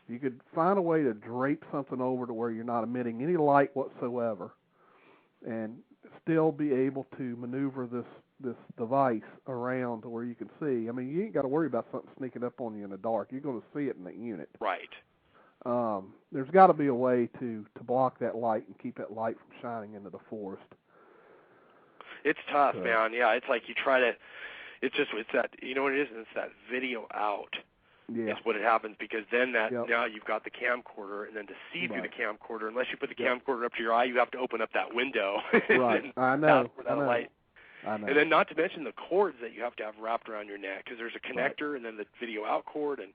you could find a way to drape something over to where you're not emitting any light whatsoever, and still be able to maneuver this device around to where you can see. I mean, you ain't got to worry about something sneaking up on you in the dark. You're going to see it in the unit. Right. There's got to be a way to block that light and keep that light from shining into the forest. It's tough, man. Yeah, it's like you try to. It's that, you know what it is? It's that video out. Yeah. Is what it happens, because then now you've got the camcorder, and then to see through the camcorder, unless you put the camcorder up to your eye, you have to open up that window. Right. I know. Light. I know. And then not to mention the cords that you have to have wrapped around your neck, because there's a connector and then the video out cord, and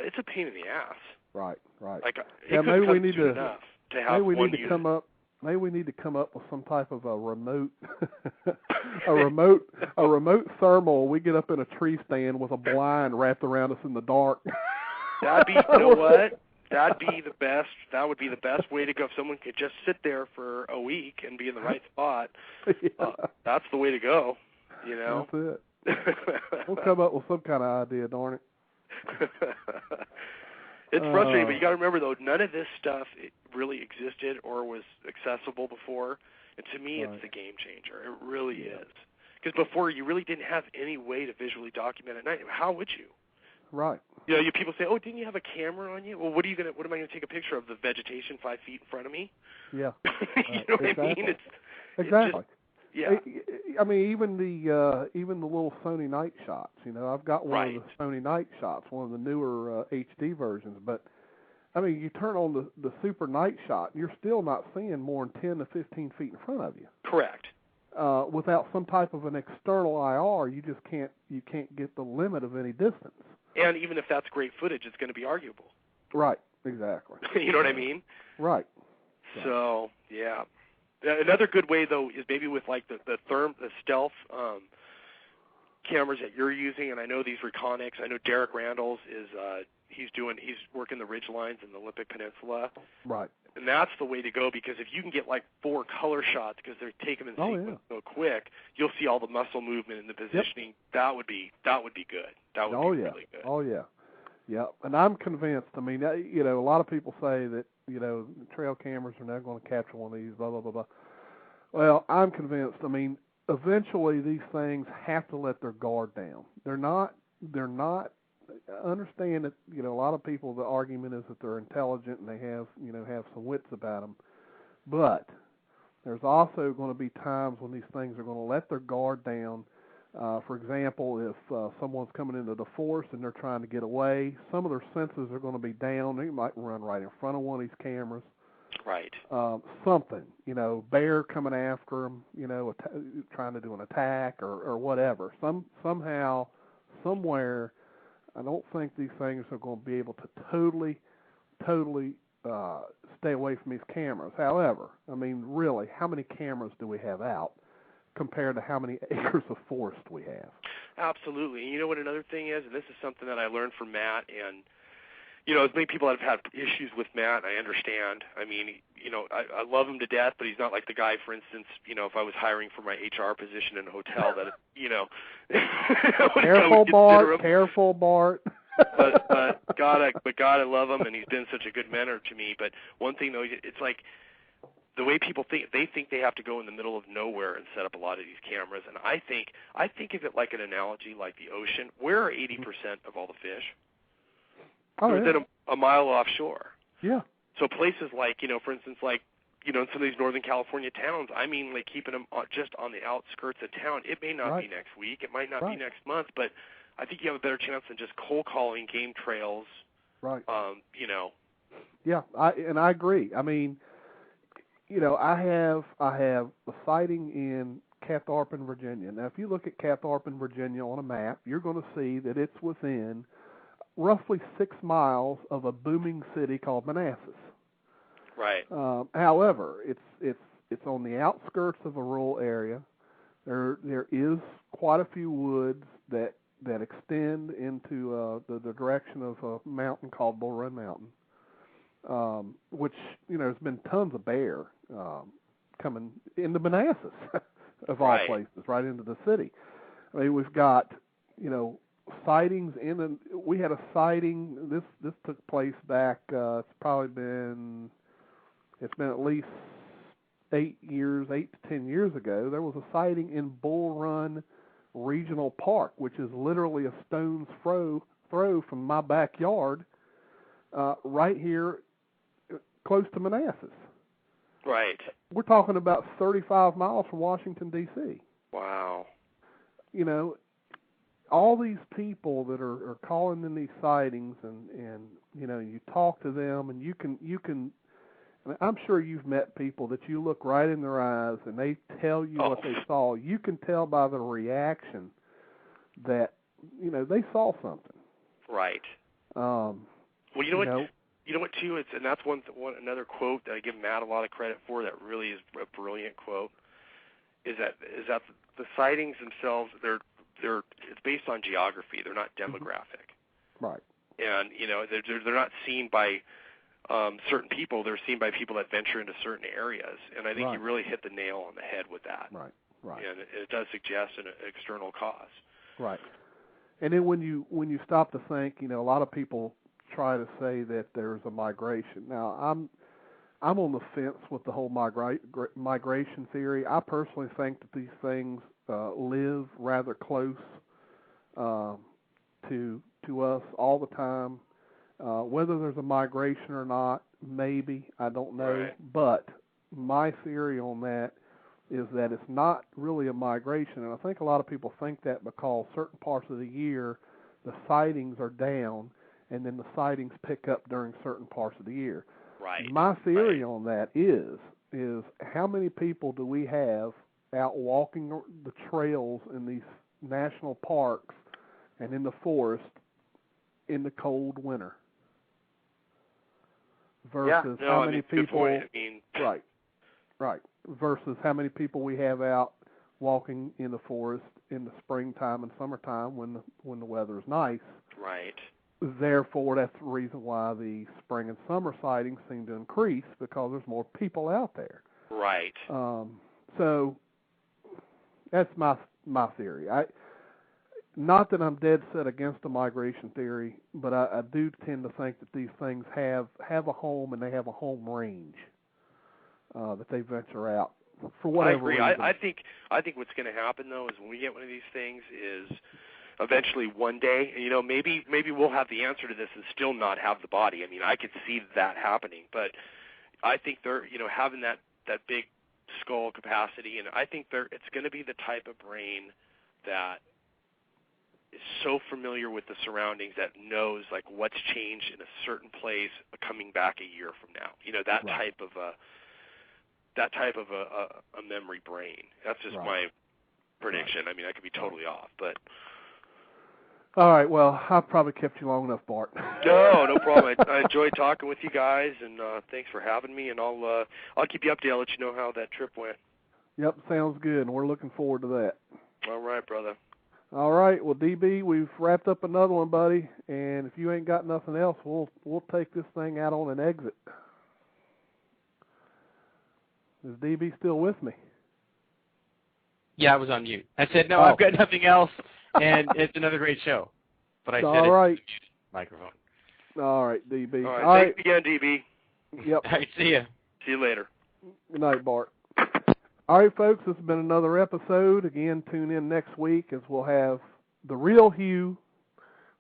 it's a pain in the ass. Right. Like, maybe we need to have maybe we one need to unit. come up. Maybe we need to come up with some type of a remote, a remote thermal. We get up in a tree stand with a blind wrapped around us in the dark. That'd be, you know what? That'd be the best. That would be the best way to go. If someone could just sit there for a week and be in the right spot, that's the way to go. That's it. We'll come up with some kind of idea, darn it. It's frustrating, but you got to remember, though, none of this stuff really existed or was accessible before. And to me, it's the game changer. It really is. Because before, you really didn't have any way to visually document at night. How would you? Right. People say, "Oh, didn't you have a camera on you?" Well, what am I going to take a picture of? The vegetation 5 feet in front of me? Yeah. You know what I mean? Exactly. Yeah. I mean, even the little Sony night shots. I've got one of the Sony night shots, one of the newer HD versions. But I mean, you turn on the super night shot, you're still not seeing more than 10 to 15 feet in front of you. Correct. Without some type of an external IR, you can't get the limit of any distance. And even if that's great footage, it's going to be arguable. Right. Exactly. You know what I mean? Right. So yeah. Another good way, though, is maybe with like the stealth cameras that you're using, and I know these Reconics. I know Derek Randall's is he's working the ridge lines in the Olympic Peninsula. Right. And that's the way to go, because if you can get like 4 color shots, because they're taking them in sequence so quick, you'll see all the muscle movement and the positioning. Yep. That would be good. That would be really good. Oh yeah. Yeah. And I'm convinced. I mean, you know, a lot of people say that, you know, trail cameras are never going to capture one of these, blah blah blah blah. Well, I'm convinced. I mean, eventually these things have to let their guard down. They're not. I understand that, you know, a lot of people, the argument is that they're intelligent and they have some wits about them. But there's also going to be times when these things are going to let their guard down. For example, if someone's coming into the forest and they're trying to get away, some of their senses are going to be down. They might run right in front of one of these cameras. Right. Something, you know, bear coming after them, you know, trying to do an attack or whatever. Somehow, somewhere, I don't think these things are going to be able to totally stay away from these cameras. However, I mean, really, how many cameras do we have out compared to how many acres of forest we have? Absolutely. And you know what another thing is, and this is something that I learned from Matt, and, you know, as many people that have had issues with Matt, I understand. I mean, you know, I love him to death, but he's not like the guy, for instance, you know, if I was hiring for my HR position in a hotel that, you know. Careful, Bart. but God, I love him, and he's been such a good mentor to me. But one thing, though, it's like the way people think, they think they have to go in the middle of nowhere and set up a lot of these cameras. And I think of it like an analogy, like the ocean. Where are 80% of all the fish? Within a mile offshore. Yeah. So places like, you know, for instance, like, you know, in some of these Northern California towns, I mean, like keeping them just on the outskirts of town. It may not be next week. It might not be next month, but I think you have a better chance than just cold calling game trails. Right. You know. Yeah, I agree. I mean, you know, I have a sighting in Catharpin, Virginia. Now, if you look at Catharpin, Virginia on a map, you're going to see that it's within roughly 6 miles of a booming city called Manassas. Right. However, it's on the outskirts of a rural area. There is quite a few woods that extend into the direction of a mountain called Bull Run Mountain, which, you know, there's been tons of bear coming into Manassas, of all places, right into the city. I mean, we've got, you know, sightings we had a sighting. This took place back. It's been at least 8 to 10 years ago. There was a sighting in Bull Run Regional Park, which is literally a stone's throw from my backyard, right here, close to Manassas. Right. We're talking about 35 miles from Washington, D.C. Wow. You know, all these people that are calling in these sightings, and you know, you talk to them, and you can. I mean, I'm sure you've met people that you look right in their eyes, and they tell you what they saw. You can tell by the reaction that, you know, they saw something. Right. Well, you know what too? And that's another quote that I give Matt a lot of credit for. That really is a brilliant quote. Is that the sightings themselves? It's based on geography. They're not demographic. Right. And, you know, they're not seen by certain people. They're seen by people that venture into certain areas. And I think you really hit the nail on the head with that. Right. And it does suggest an external cause. Right. And then when you stop to think, you know, a lot of people try to say that there's a migration. Now, I'm on the fence with the whole migration theory. I personally think that these things live rather close to us all the time. Whether there's a migration or not, maybe, I don't know. Right. But my theory on that is that it's not really a migration, and I think a lot of people think that because certain parts of the year the sightings are down, and then the sightings pick up during certain parts of the year. Right. My theory on that is how many people do we have out walking the trails in these national parks and in the forest in the cold winter versus how many people good point. I mean, right versus how many people we have out walking in the forest in the springtime and summertime when the weather is nice. Right. Therefore, that's the reason why the spring and summer sightings seem to increase, because there's more people out there. Right. So that's my theory. Not that I'm dead set against the migration theory, but I do tend to think that these things have a home, and they have a home range that they venture out for whatever reason. I think what's going to happen, though, is when we get one of these things is eventually one day, and maybe we'll have the answer to this and still not have the body. I mean, I could see that happening, but I think they're having that big skull capacity, and I think it's going to be the type of brain that is so familiar with the surroundings that knows like what's changed in a certain place coming back a year from now. That right. type of a memory brain. That's just my prediction. Right. I mean, I could be totally off, but. All right, well, I've probably kept you long enough, Bart. No problem. I enjoyed talking with you guys, and thanks for having me, and I'll keep you updated. I'll let you know how that trip went. Yep, sounds good, and we're looking forward to that. All right, brother. All right, well, DB, we've wrapped up another one, buddy, and if you ain't got nothing else, we'll take this thing out on an exit. Is DB still with me? Yeah, I was on mute. I said, no, I've got nothing else, and it's another great show. But I said all right. It's a microphone. All right, DB. All right, thanks again, DB. Yep. All right, see ya. See you later. Good night, Bart. All right, folks, this has been another episode. Again, tune in next week as we'll have the real Hugh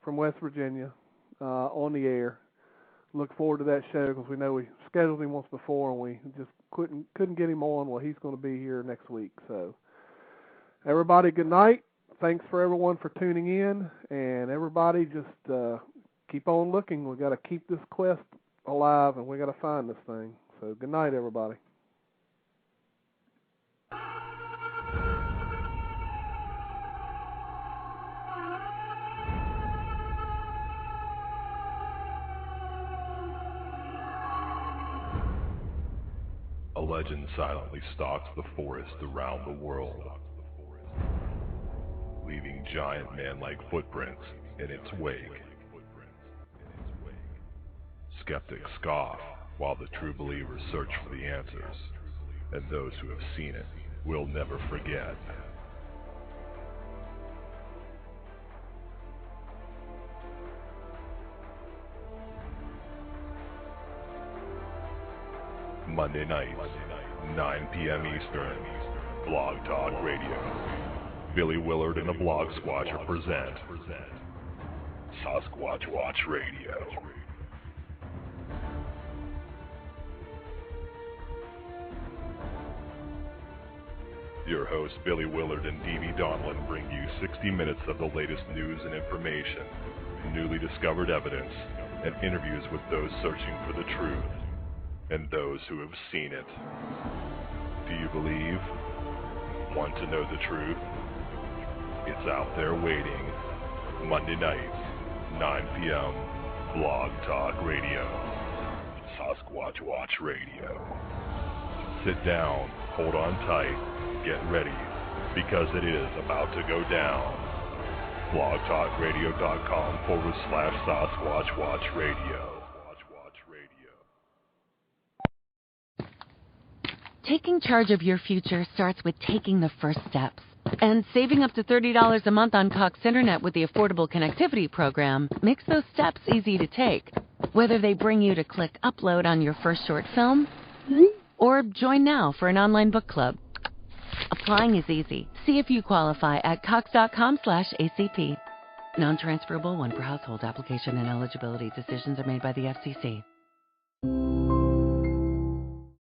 from West Virginia on the air. Look forward to that show because we know we scheduled him once before and we just couldn't get him on. Well, he's going to be here next week. So, everybody, good night. Thanks for everyone for tuning in, and everybody just keep on looking. We got to keep this quest alive, and we got to find this thing. So, good night, everybody. A legend silently stalks the forest around the world, leaving giant man-like footprints in its wake. Skeptics scoff while the true believers search for the answers, and those who have seen it will never forget. Monday nights, 9 p.m. Eastern, Blog Talk Radio. Billy Willard and the Blog Squatcher present Sasquatch Watch Radio. Your hosts Billy Willard and D.B. Donlin bring you 60 minutes of the latest news and information, newly discovered evidence, and interviews with those searching for the truth and those who have seen it. Do you believe? Want to know the truth? It's out there waiting. Monday nights, 9 p.m., Blog Talk Radio. Sasquatch Watch Radio. Sit down, hold on tight, get ready, because it is about to go down. blogtalkradio.com/Sasquatch Watch Radio. Taking charge of your future starts with taking the first steps. And saving up to $30 a month on Cox Internet with the Affordable Connectivity Program makes those steps easy to take. Whether they bring you to click upload on your first short film, or join now for an online book club. Applying is easy. See if you qualify at cox.com/ACP. Non-transferable, one per household. Application and eligibility decisions are made by the FCC.